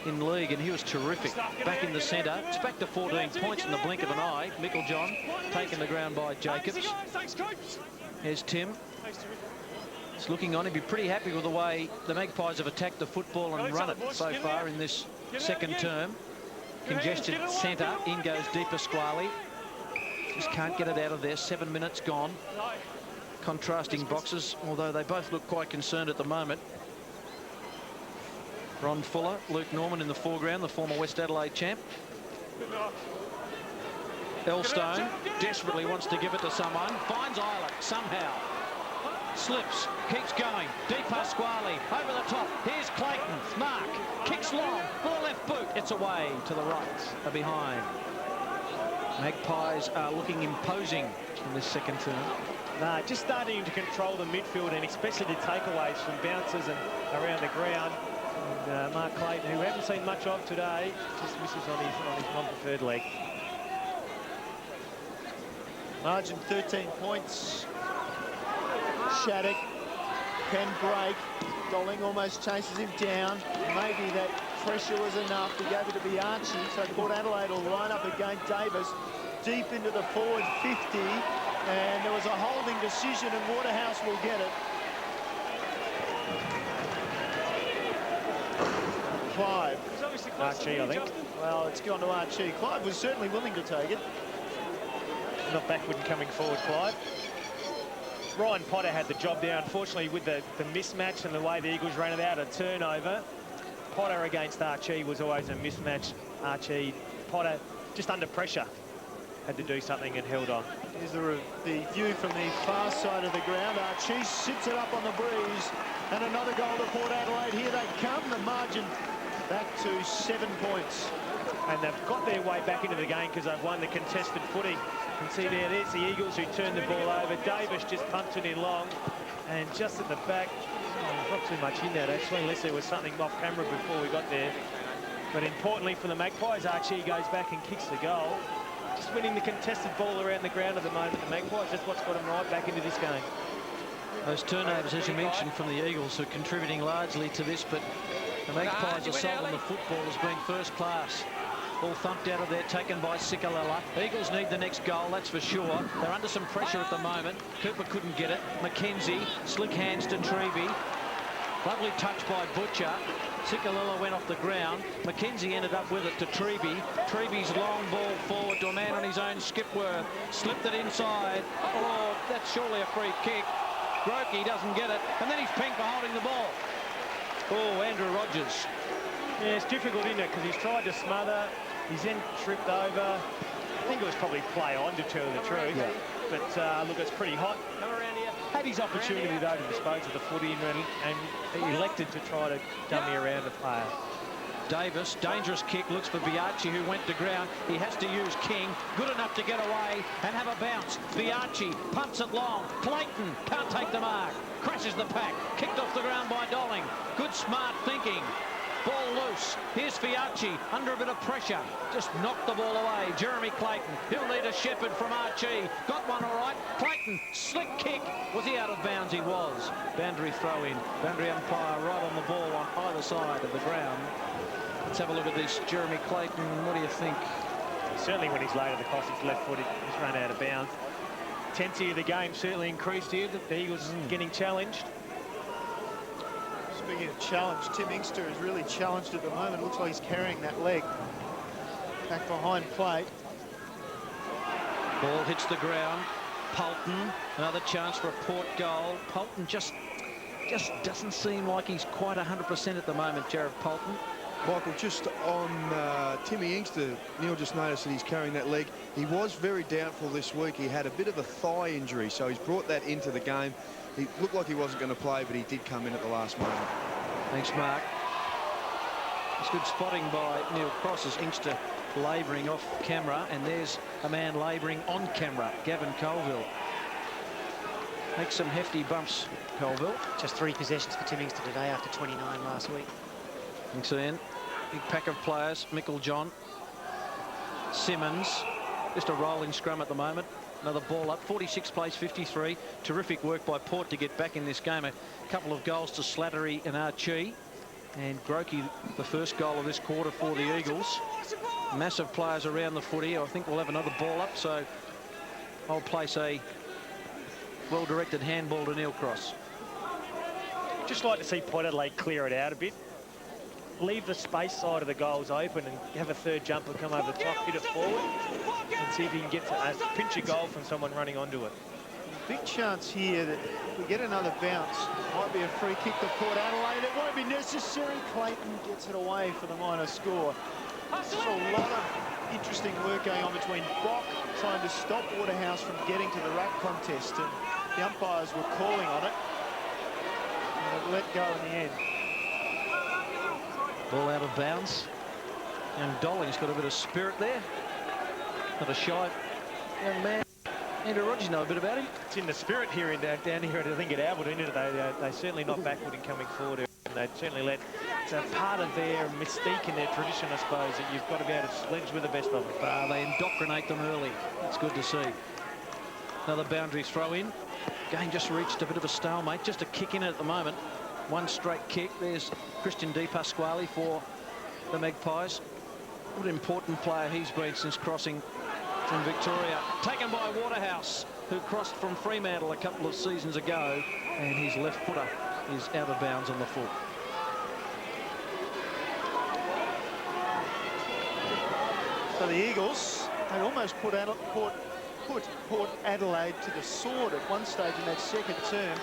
in league, and he was terrific. Back in the centre. It's back to 14 points in the blink of an eye. Meiklejohn taken the ground by Jacobs. Here's Tim. It's looking on. He'd be pretty happy with the way the Magpies have attacked the football and run it so far in this second term. Congested centre. In goes De Pasquale. Just can't get it out of there. 7 minutes gone. Contrasting boxes, although they both look quite concerned at the moment. Ron Fuller, Luke Norman in the foreground, the former West Adelaide champ. Elstone desperately wants to give it to someone. Finds Eilert somehow. Slips, keeps going. De Pasquale over the top. Here's Clayton. Mark kicks long with a left boot. It's away to the right, behind. Magpies are looking imposing in this second term. No, just starting to control the midfield and especially the takeaways from bounces and around the ground. And Mark Clayton, who we haven't seen much of today, just misses on his non-preferred leg. Margin 13 points. Shattuck can break. Dolling almost chases him down. Maybe that pressure was enough. He gave it to Bianchi. So Port Adelaide will line up against Davis deep into the forward 50. And there was a holding decision and Waterhouse will get it. Clive. Archie, I think. Well, it's gone to Archie. Clive was certainly willing to take it. Not backward and coming forward, Clive. Ryan Potter had the job there, unfortunately, with the mismatch and the way the Eagles ran it out, a turnover. Potter against Archie was always a mismatch. Archie, Potter, just under pressure, had to do something and held on. Here's the view from the far side of the ground. Archie sits it up on the breeze. And another goal to Port Adelaide. Here they come. The margin back to 7 points. And they've got their way back into the game because they've won the contested footy. You can see there's the Eagles who turned the ball over. Davis just pumped it in long. And just at the back, not too much in that actually, unless there was something off camera before we got there. But importantly for the Magpies, Archie goes back and kicks the goal. Just winning the contested ball around the ground at the moment. The Magpies, just what's got them right back into this game. Those turnovers, as you mentioned, from the Eagles are contributing largely to this, but the Magpies' assault on the football has been first class. Ball thumped out of there, taken by Sikalala. Eagles need the next goal, that's for sure. They're under some pressure at the moment. Cooper couldn't get it. McKenzie, slick hands to Treby. Lovely touch by Butcher. Sikalala went off the ground. McKenzie ended up with it to Treby. Treby's long ball forward to a man on his own, Skipworth. Slipped it inside. Oh, that's surely a free kick. Grokey doesn't get it, and then he's pinged for holding the ball. Oh, Andrew Rogers. Yeah, it's difficult, isn't it? Because he's tried to smother. He's then tripped over. I think it was probably play on, to tell the truth. Yeah. But look, it's pretty hot. Come around here. Had his opportunity though to dispose of the footy and elected to try to dummy around the player. Davis, dangerous kick, looks for Bianchi, who went to ground. He has to use King, good enough to get away and have a bounce. Bianchi pumps it long. Clayton can't take the mark. Crashes the pack. Kicked off the ground by Dolling. Good smart thinking. Ball loose. Here's Fiacci under a bit of pressure. Just knocked the ball away. Jeremy Clayton. He'll need a shepherd from Archie. Got one all right. Clayton, slick kick. Was he out of bounds? He was. Boundary throw in. Boundary umpire right on the ball on either side of the ground. Let's have a look at this. Jeremy Clayton, what do you think? Certainly when he's laid across his left foot, he's run out of bounds. Intensity of the game certainly increased here. The Eagles getting challenged. Speaking of challenge, Tim Inkster is really challenged at the moment. It looks like he's carrying that leg. Back behind plate. Ball hits the ground. Polton, another chance for a Port goal. Polton just doesn't seem like he's quite 100% at the moment, Jared Polton. Michael, just on Timmy Inkster, Neil just noticed that he's carrying that leg. He was very doubtful this week. He had a bit of a thigh injury, so he's brought that into the game. He looked like he wasn't going to play, but he did come in at the last moment. Thanks, Mark. It's good spotting by Neil Cross as Inkster labouring off camera, and there's a man labouring on camera, Gavin Colville. Makes some hefty bumps, Colville. Just 3 possessions for Tim Inkster today after 29 last week. Thanks, Ian. Big pack of players. Mickle-John, Simmons. Just a rolling scrum at the moment. Another ball up. 46 plays 53. Terrific work by Port to get back in this game. A couple of goals to Slattery and Archie. And Grokey, the first goal of this quarter for the Eagles. Massive players around the footy. I think we'll have another ball up, so I'll place a well-directed handball to Neil Cross. just like to see Port Adelaide clear it out a bit. Leave the space side of the goals open and have a third jumper come over the top, hit it forward, and see if you can get to pinch a goal from someone running onto it. Big chance here that if we get another bounce, might be a free kick to Port Adelaide. It won't be necessary. Clayton gets it away for the minor score. There's a lot of interesting work going on between Bock trying to stop Waterhouse from getting to the rack contest, and the umpires were calling on it. And it let go in the end. Ball out of bounds. And Dolling's got a bit of spirit there. Not a shy young man. Andrew Rogers know a bit about him. It's in the spirit here down here, I think, at Albert. They're certainly not backward in coming forward. And they'd certainly let, it's a part of their mystique and their tradition, I suppose, that you've got to be able to sledge with the best of them. They indoctrinate them early. It's good to see. Another boundary throw in. Game just reached a bit of a stalemate. Just a kick in at the moment. One straight kick. There's Christian Di Pasquale for the Magpies. What an important player he's been since crossing from Victoria. Taken by Waterhouse, who crossed from Fremantle a couple of seasons ago, and his left footer is out of bounds on the foot. So the Eagles, they almost put Port Adelaide to the sword at one stage in that second term.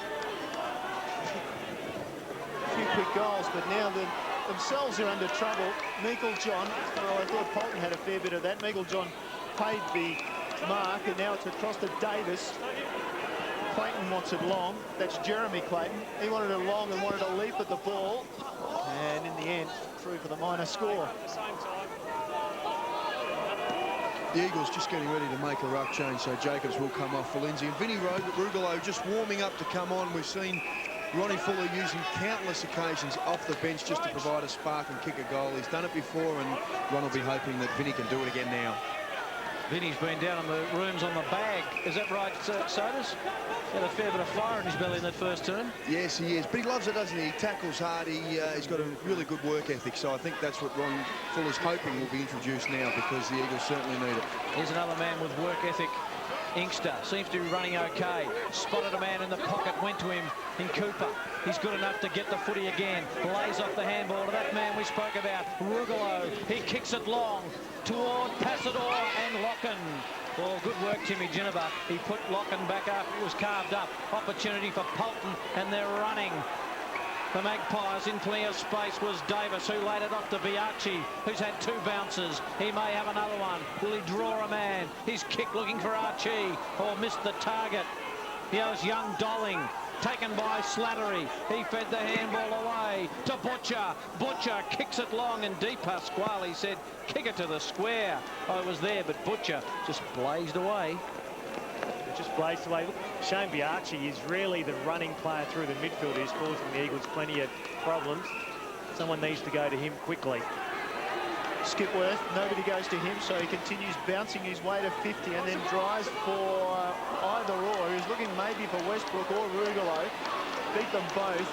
A few quick goals, but now themselves are under trouble. Meikle-John, well, I thought Polton had a fair bit of that. Meikle-John paid the mark, and now it's across to Davis. Clayton wants it long. That's Jeremy Clayton. He wanted it long and wanted to leap at the ball. And in the end, through for the minor score. The Eagles just getting ready to make a ruck change, so Jacobs will come off for Lindsay. And Vinny Rugolo just warming up to come on. We've seen Ronnie Fuller using countless occasions off the bench just to provide a spark and kick a goal. He's done it before, and Ron will be hoping that Vinny can do it again now. Vinny's been down in the rooms on the bag. Is that right, Sodas? Had a fair bit of fire in his belly in that first turn. Yes, he is. But he loves it, doesn't he? He tackles hard. He's got a really good work ethic. So I think that's what Ron Fuller's hoping will be introduced now, because the Eagles certainly need it. Here's another man with work ethic. Inkster seems to be running okay. Spotted a man in the pocket, went to him in Cooper. He's good enough to get the footy again. Lays off the handball to that man we spoke about, Rugolo. He kicks it long toward Passador and Locken. Well, good work, Timmy Ginniver. He put Locken back up. It was carved up. Opportunity for Polton, and they're running. The Magpies in plenty of space was Davis, who laid it off to Biaggi, who's had 2 bounces. He may have another one. Will he draw a man? His kick looking for Archie, or missed the target. Here's young Dolling, taken by Slattery. He fed the handball away to Butcher. Butcher kicks it long, and Di Pasquale said, kick it to the square. I was there, but Butcher just blazed away. Just blazed away. Look, Shane Biaggi is really the running player through the midfield who's causing the Eagles plenty of problems. Someone needs to go to him quickly. Skipworth, nobody goes to him, so he continues bouncing his way to 50 and then drives for either or. He's looking maybe for Westbrook or Rugolo. Beat them both.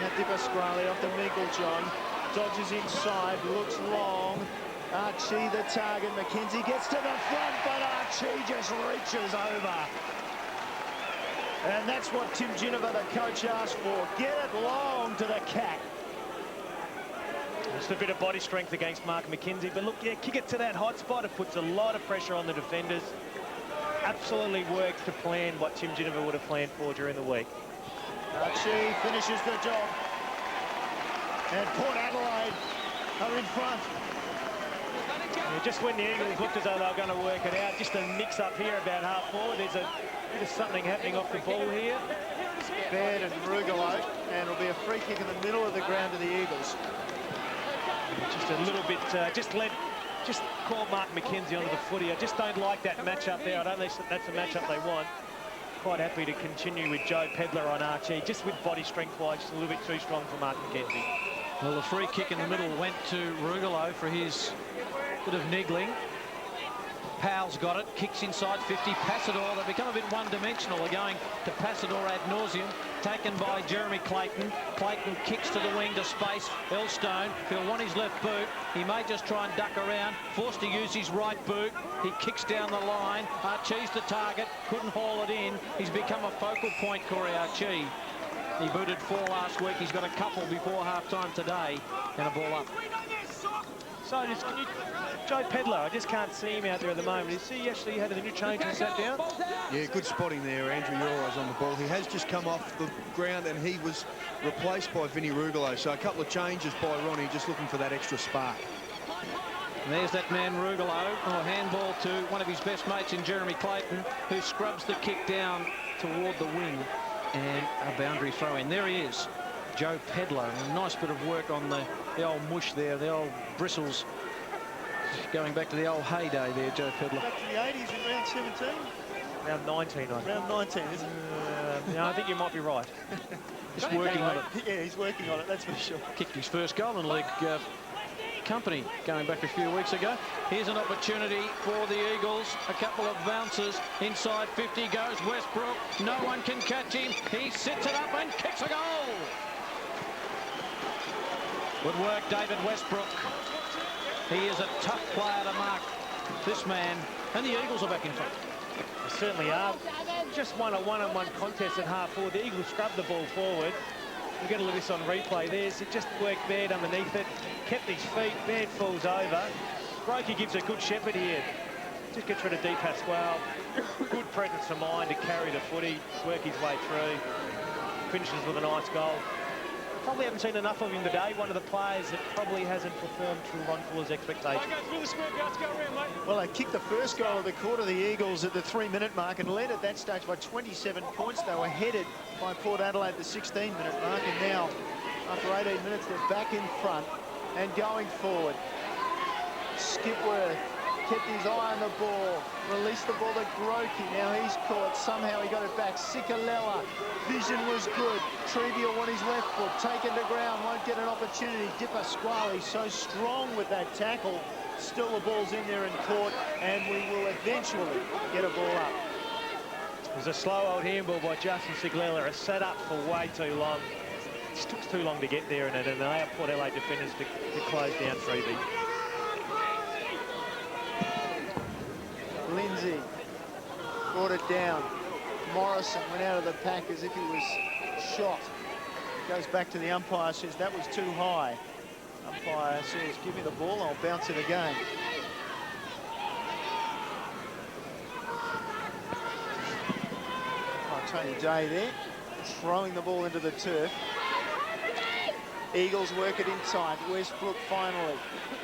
Now Di Pasquale off to Meikle-John. Dodges inside, looks long. Archie the target. McKenzie gets to the front, but Archie just reaches over. And that's what Tim Ginniver, the coach, asked for. Get it long to the cat. Just a bit of body strength against Mark McKenzie, but look, yeah, kick it to that hot spot. It puts a lot of pressure on the defenders. Absolutely worked to plan what Tim Ginniver would have planned for during the week. Archie finishes the job. And Port Adelaide are in front. Yeah, just when the Eagles looked as though they were going to work it out, just a mix-up here about half forward. There's a bit of something happening off the ball here. Baird and Rugolo, and it'll be a free kick in the middle of the ground to the Eagles. Just a little bit, just call Mark McKenzie onto the footy. I just don't like that matchup there. I don't think that's the matchup they want. Quite happy to continue with Joe Pedler on Archie, just with body strength-wise, just a little bit too strong for Mark McKenzie. Well, the free kick in the middle went to Rugolo for his bit of niggling. Powell's got it, kicks inside 50. Passador, they've become a bit one-dimensional. They're going to Passador ad nauseum, taken by Jeremy Clayton. Clayton kicks to the wing to space. Elstone, he'll want his left boot. He may just try and duck around, forced to use his right boot. He kicks down the line. Archie's the target, couldn't haul it in. He's become a focal point, Corey Archie. He booted 4 last week. He's got a couple before half-time today and a ball up. So Joe Pedler, I just can't see him out there at the moment. Is he actually had an interchange and sat down? Yeah, good spotting there. Andrew Euros on the ball. He has just come off the ground and he was replaced by Vinny Rugolo. So a couple of changes by Ronnie, just looking for that extra spark. And there's that man Rugolo, handball to one of his best mates in Jeremy Clayton, who scrubs the kick down toward the wing, and a boundary throw in. There he is, Joe Pedler. A nice bit of work on the old mush there, the old bristles. Going back to the old heyday there, Joe Pedler. Back to the 80s in round 17. Round 19, I think. Round 19, isn't it? No, I think you might be right. Just working on it. Yeah, he's working on it, that's for sure. Kicked his first goal in league company going back a few weeks ago. Here's an opportunity for the Eagles. A couple of bounces. Inside 50 goes Westbrook. No one can catch him. He sits it up and kicks a goal. Good work, David Westbrook. He is a tough player to mark, this man. And the Eagles are back in front. They certainly are. Just won a one-on-one contest at half-forward. The Eagles scrubbed the ball forward. We're going to look at this on replay. There's it just worked Baird underneath it, kept his feet. Baird falls over. Brokey gives a good shepherd here. Just gets rid of Di Pasquale. Good presence of mind to carry the footy, work his way through. Finishes with a nice goal. Probably haven't seen enough of him today. One of the players that probably hasn't performed to Ron Fuller's expectations. Well, they kicked the first goal of the quarter, the Eagles, at the 3-minute mark and led at that stage by 27 points. They were headed by Port Adelaide at the 16-minute mark, and now, after 18 minutes, they're back in front and going forward. Skipworth kept his eye on the ball, released the ball to Grokey. Now he's caught. Somehow he got it back. Sikalella, vision was good. Trevier on his left foot, taken to ground, won't get an opportunity. Di Pasquale so strong with that tackle. Still the ball's in there and caught, and we will eventually get a ball up. It was a slow old handball by Justin Sikalella. It's set up for way too long. It just took too long to get there, and it allowed Port Adelaide defenders to close down Trevier. Lindsay brought it down. Morrison went out of the pack as if he was shot. Goes back to the umpire, says that was too high. Umpire says, give me the ball, I'll bounce it again. Tony Day there, throwing the ball into the turf. Eagles work it inside. Westbrook finally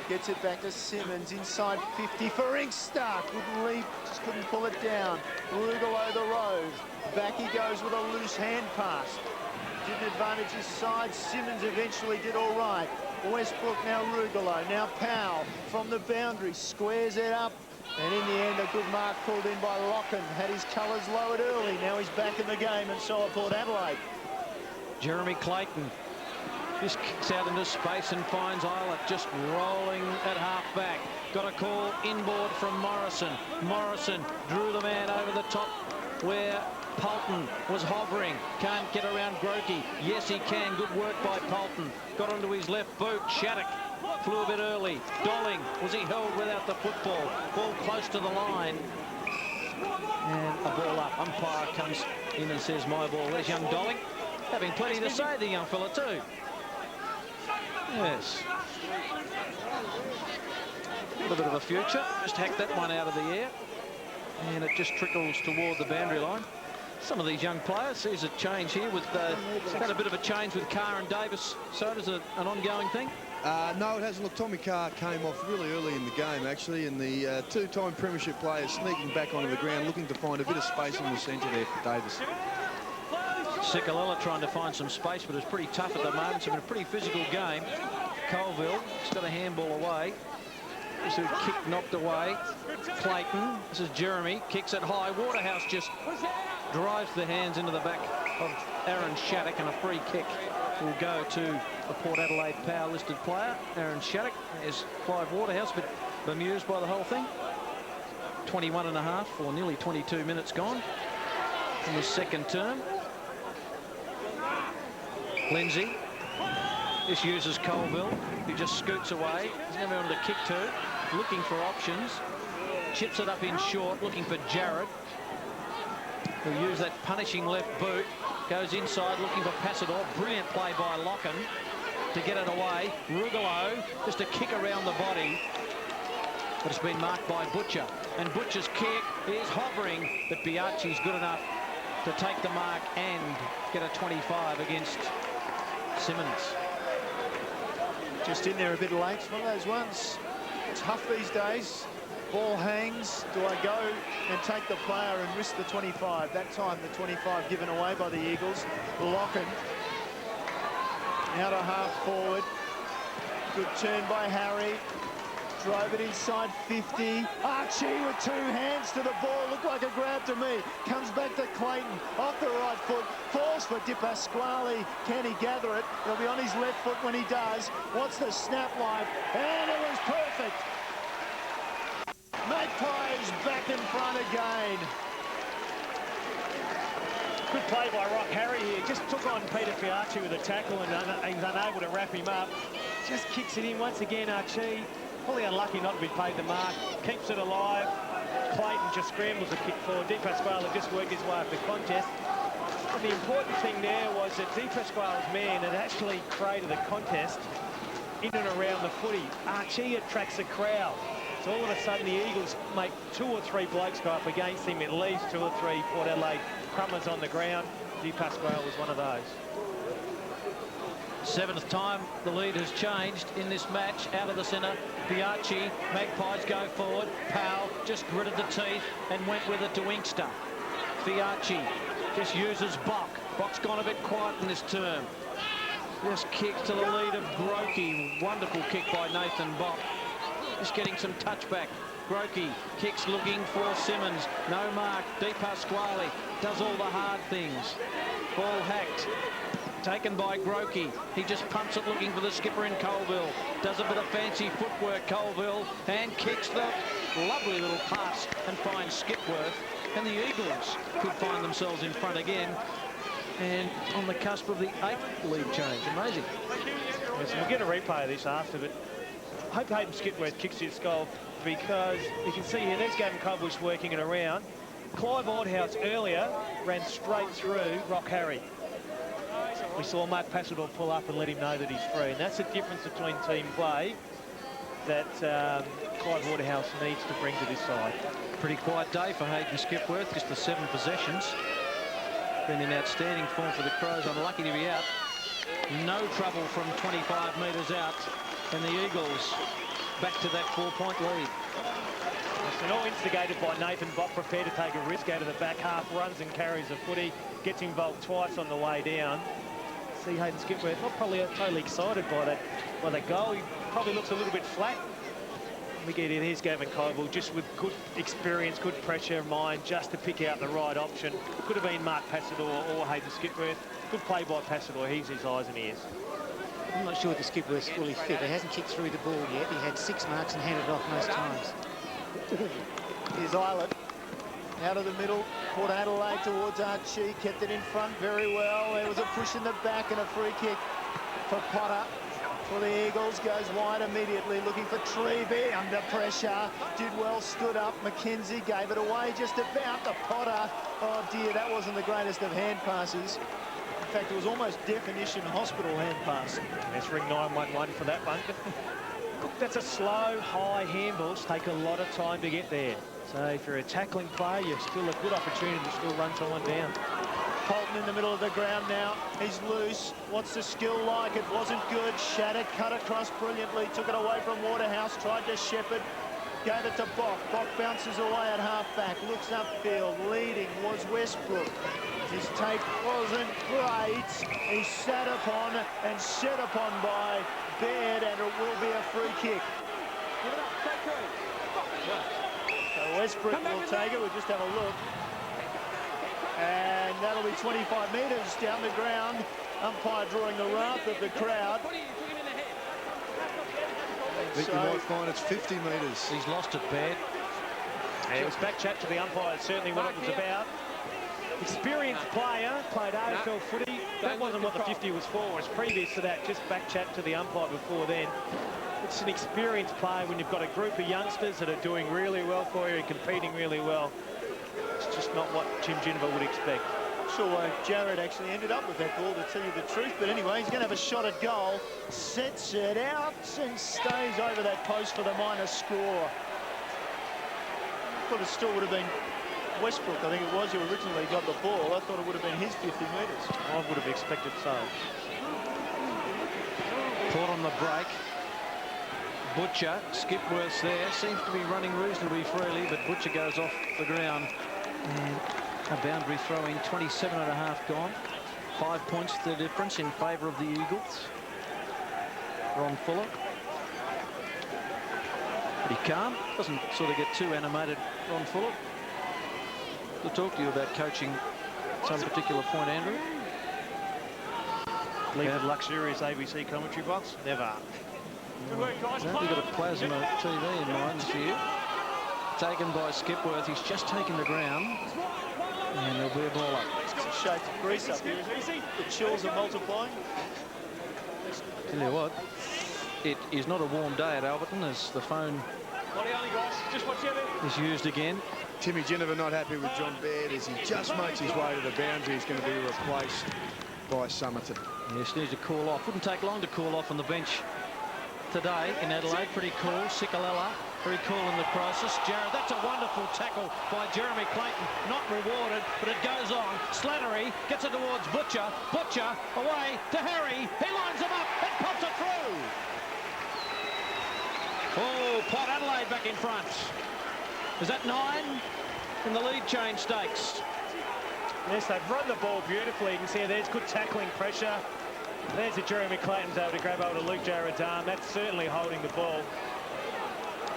gets it back to Simmons. Inside 50 for Inkster. Good leap, just couldn't pull it down. Rugolo the Rose. Back he goes with a loose hand pass. Didn't advantage his side. Simmons eventually did all right. Westbrook, now Rugolo. Now Powell from the boundary. Squares it up. And in the end, a good mark pulled in by Locken. Had his colours lowered early. Now he's back in the game, and so are Port Adelaide. Jeremy Clayton just kicks out into space and finds Eilert just rolling at half-back. Got a call inboard from Morrison. Morrison drew the man over the top where Polton was hovering. Can't get around Grokey. Yes, he can. Good work by Polton. Got onto his left boot. Shattuck flew a bit early. Dolling, was he held without the football? Ball close to the line. And a ball up. Umpire comes in and says, my ball. There's young Dolling. Having plenty to say, the young fella, too. Yes. A little bit of a future. Just hacked that one out of the air. And it just trickles toward the boundary line. Some of these young players, there's a change here with, had a bit of a change with Carr and Davis. So does an ongoing thing? No, it hasn't. Look, Tommy Carr came off really early in the game, actually, and the two-time premiership player sneaking back onto the ground, looking to find a bit of space in the centre there for Davis. Sikalella trying to find some space, but it's pretty tough at the moment. It's been a pretty physical game. Colville has got a handball away. This is a kick knocked away. Clayton, this is Jeremy, kicks it high. Waterhouse just drives the hands into the back of Aaron Shattuck, and a free kick will go to the Port Adelaide power listed player, Aaron Shattuck. There's Clive Waterhouse, but bemused by the whole thing. 21 and a half, or nearly 22 minutes gone in the second term. Lindsay. This uses Colville, who just scoots away. He's never on to kick to. Looking for options. Chips it up in short, looking for Jarrett, who'll use that punishing left boot. goes inside looking for Passador. Brilliant play by Locken to get it away. Rugolo, just a kick around the body. But it's been marked by Butcher. And Butcher's kick is hovering, but Biaggi's good enough to take the mark and get a 25 against Simmons. Just in there a bit late. It's one of those ones. Tough these days. Ball hangs. Do I go and take the player and risk the 25? That time the 25 given away by the Eagles. Locken. Out of half forward. Good turn by Harry. Drove it inside 50. Archie with 2 hands to the ball. Looked like a grab to me. Comes back to Clayton. Off the right foot. Falls for Di Pasquale. Can he gather it? He'll be on his left foot when he does. What's the snap line? And it was perfect. Magpies back in front again. Good play by Rock Harry here. Just took on Peter Fiacci with a tackle and he was unable to wrap him up. Just kicks it in once again, Archie. Probably unlucky not to be paid the mark. Keeps it alive. Clayton just scrambles a kick forward. Di Pasquale just worked his way up the contest. And the important thing there was that Di Pasquale's man had actually created a contest in and around the footy. Archie attracts a crowd. So all of a sudden the Eagles make 2 or 3 blokes go up against him, at least 2 or 3 Port Adelaide crummers on the ground. Di Pasquale was one of those. 7th time the lead has changed in this match. Out of the centre, Biaggi. Magpies go forward. Powell just gritted the teeth and went with it to Inkster. Fiacci just uses Bock. Bock's gone a bit quiet in this term. Just kicks to the lead of Grokey. Wonderful kick by Nathan Bock. Just getting some touchback. Grokey kicks looking for Simmons. No mark. Di Pasquale does all the hard things. Ball hacked. Taken by Grokey. He just pumps it looking for the skipper in Colville. Does a bit of fancy footwork, Colville, and kicks the lovely little pass and finds Skipworth. And the Eagles could find themselves in front again and on the cusp of the 8th lead change. Amazing. Yes, we'll get a replay of this after, but I hope Hayden Skipworth kicks his goal, because you can see here, there's Gavin Cobbush working it around. Clive Ordhouse earlier ran straight through Rock Harry. We saw Mark Passador pull up and let him know that he's free. And that's the difference between team play that Clive Waterhouse needs to bring to this side. Pretty quiet day for Hayden Skipworth, just the 7 possessions. Been in outstanding form for the Crows. Unlucky to be out. No trouble from 25 metres out. And the Eagles back to that 4-point lead. And all instigated by Nathan Bock, prepared to take a risk out of the back half, runs and carries the footy, gets involved twice on the way down. See Hayden Skipworth not probably totally excited by that goal. He probably looks a little bit flat. We get in, here's Gavin Coble, just with good experience, good pressure in mind, just to pick out the right option. Could have been Mark Passador or Hayden Skipworth. Good play by Passador, he's his eyes and ears. I'm not sure the Skipworth's fully fit. He hasn't kicked through the ball yet. He had 6 marks and handed it off most times. Here's Islet. Out of the middle, Port Adelaide towards Archie, kept it in front very well. There was a push in the back and a free kick for Potter. For the Eagles, goes wide immediately, looking for Treby, under pressure. Did well, stood up. McKenzie gave it away just about to Potter. Oh dear, that wasn't the greatest of hand passes. In fact, it was almost definition hospital hand pass. Let's ring 911 for that one. Look, that's a slow, high handballs, take a lot of time to get there. So if you're a tackling player, you've still a good opportunity to still run someone down. Colton in the middle of the ground now. He's loose. What's the skill like? It wasn't good. Shattuck cut across brilliantly. Took it away from Waterhouse. Tried to shepherd. Gave it to Bock. Bock bounces away at half-back. Looks upfield. Leading was Westbrook. His take wasn't great. He's sat upon and set upon by Baird, and it will be a free kick. So Westbrook will take it. We'll just have a look. And that'll be 25 metres down the ground. Umpire drawing the wrath of the crowd. I think you might find it's 50 metres. He's lost it bad. And it was back chat to the umpire, certainly what it was about. Experienced player, played AFL footy. That wasn't what the 50 was for. It was previous to that, just back chat to the umpire before then. It's an experienced player when you've got a group of youngsters that are doing really well for you and competing really well. It's just not what Jim Ginnivan would expect. sure why Jared actually ended up with that ball, to tell you the truth. But anyway, he's going to have a shot at goal. Sets it out and stays over that post for the minor score. I thought it still would have been Westbrook, I think it was, who originally got the ball. I thought it would have been his 50 metres. I would have expected so. Caught on the break. Butcher, Skipworth's there, seems to be running reasonably freely, but Butcher goes off the ground. A boundary throw in, 27.5 gone. 5 points the difference in favour of the Eagles. Ron Fuller. Pretty calm, doesn't sort of get too animated, Ron Fuller. To talk to you about coaching at some particular point, Andrew. Leave a luxurious ABC commentary box? Never. Good work, guys. We've got a plasma TV in mind this year. Taken by Skipworth. He's just taken the ground. And there'll be a ball up. Some shades of grease up here. The chills are multiplying. Tell you what, it is not a warm day at Alberton as the phone is used again. Timmy Ginnivan not happy with John Baird as he just makes his way to the boundary. He's going to be replaced by Somerton. Yes, needs to cool off. Wouldn't take long to cool off on the bench today in Adelaide. Pretty cool. Sikalella, very cool in the crisis. Jared, that's a wonderful tackle by Jeremy Clayton. Not rewarded, but it goes on. Slattery gets it towards Butcher. Butcher away to Harry. He lines him up and pops it through. Oh, Port Adelaide back in front. Is that 9 in the lead change stakes? Yes, they've run the ball beautifully. You can see there's good tackling pressure. There's a Jeremy Clayton's able to grab hold of Luke Jared's arm. That's certainly holding the ball.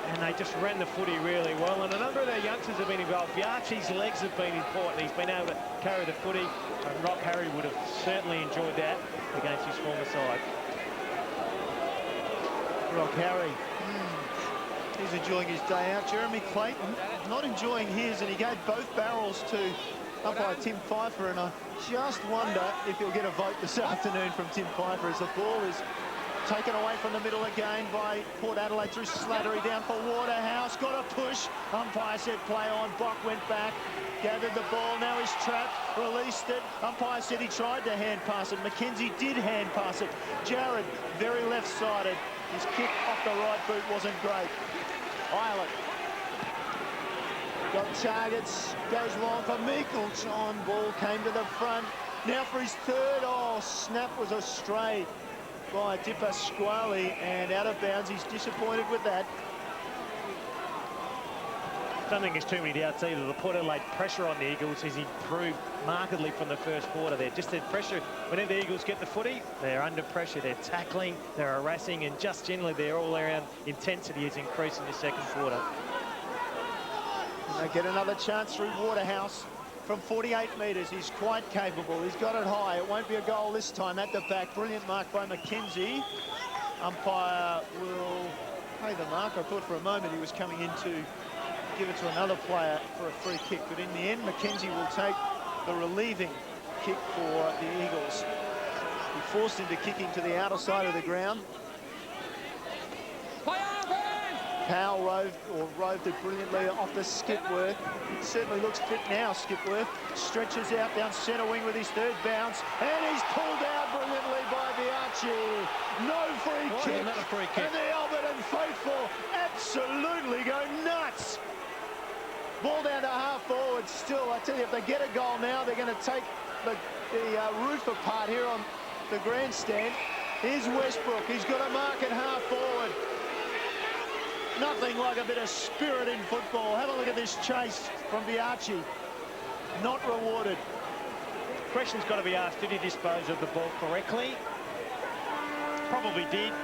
And they just ran the footy really well. And a number of their youngsters have been involved. Biachi's legs have been important. He's been able to carry the footy. And Rob Harry would have certainly enjoyed that against his former side. Rock Harry. He's enjoying his day out. Jeremy Clayton not enjoying his, and he gave both barrels to umpire Tim Pfeiffer, and I just wonder if he'll get a vote this afternoon from Tim Pfeiffer as the ball is taken away from the middle again by Port Adelaide through Slattery down for Waterhouse. Got a push. Umpire said play on. Bock went back. Gathered the ball. Now he's trapped. Released it. Umpire said he tried to hand pass it. Mackenzie did hand pass it. Jared, very left-sided. His kick off the right boot wasn't great. Islet got targets, goes long for Meiklejohn. Ball came to the front. Now for his third. Oh, snap was astray by Di Pasquale and out of bounds. He's disappointed with that. I don't think there's too many doubts either. The Port Adelaide pressure on the Eagles has improved markedly from the first quarter. They're just that pressure. Whenever the Eagles get the footy, they're under pressure. They're tackling, they're harassing, and just generally their all-around intensity is increasing in the second quarter. And they get another chance through Waterhouse from 48 metres. He's quite capable. He's got it high. It won't be a goal this time at the back. Brilliant mark by Mackenzie. Umpire will pay the mark. I thought for a moment he was coming in to give it to another player for a free kick, but in the end Mackenzie will take the relieving kick for the Eagles. He forced him to kicking to the outer side of the ground. Powell roved it brilliantly off the Skipworth. Certainly looks fit now, Skipworth. Stretches out down centre wing with his third bounce, and he's pulled out brilliantly by Biachi. No free kick. Not a free kick. And the Alberton faithful absolutely go nuts. Ball down to half forward. Still, I tell you, if they get a goal now, they're going to take the roof apart here on the grandstand. Here's Westbrook. He's got a mark at half forward. Nothing like a bit of spirit in football. Have a look at this chase from Biachi. Not rewarded. Question's got to be asked, did he dispose of the ball correctly? Probably did.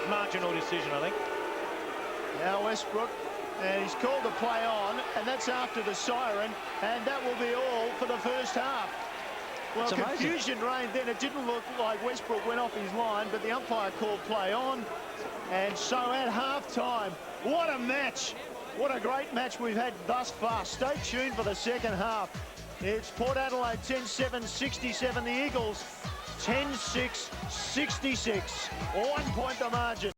Marginal decision, I think. Now Westbrook, and he's called the play on, and that's after the siren, and that will be all for the first half. Well, confusion reigned then. It didn't look like Westbrook went off his line, but the umpire called play on. And so at half-time, what a match. What a great match we've had thus far. Stay tuned for the second half. It's Port Adelaide 10-7-67. The Eagles 10-6-66. 1 point the margin.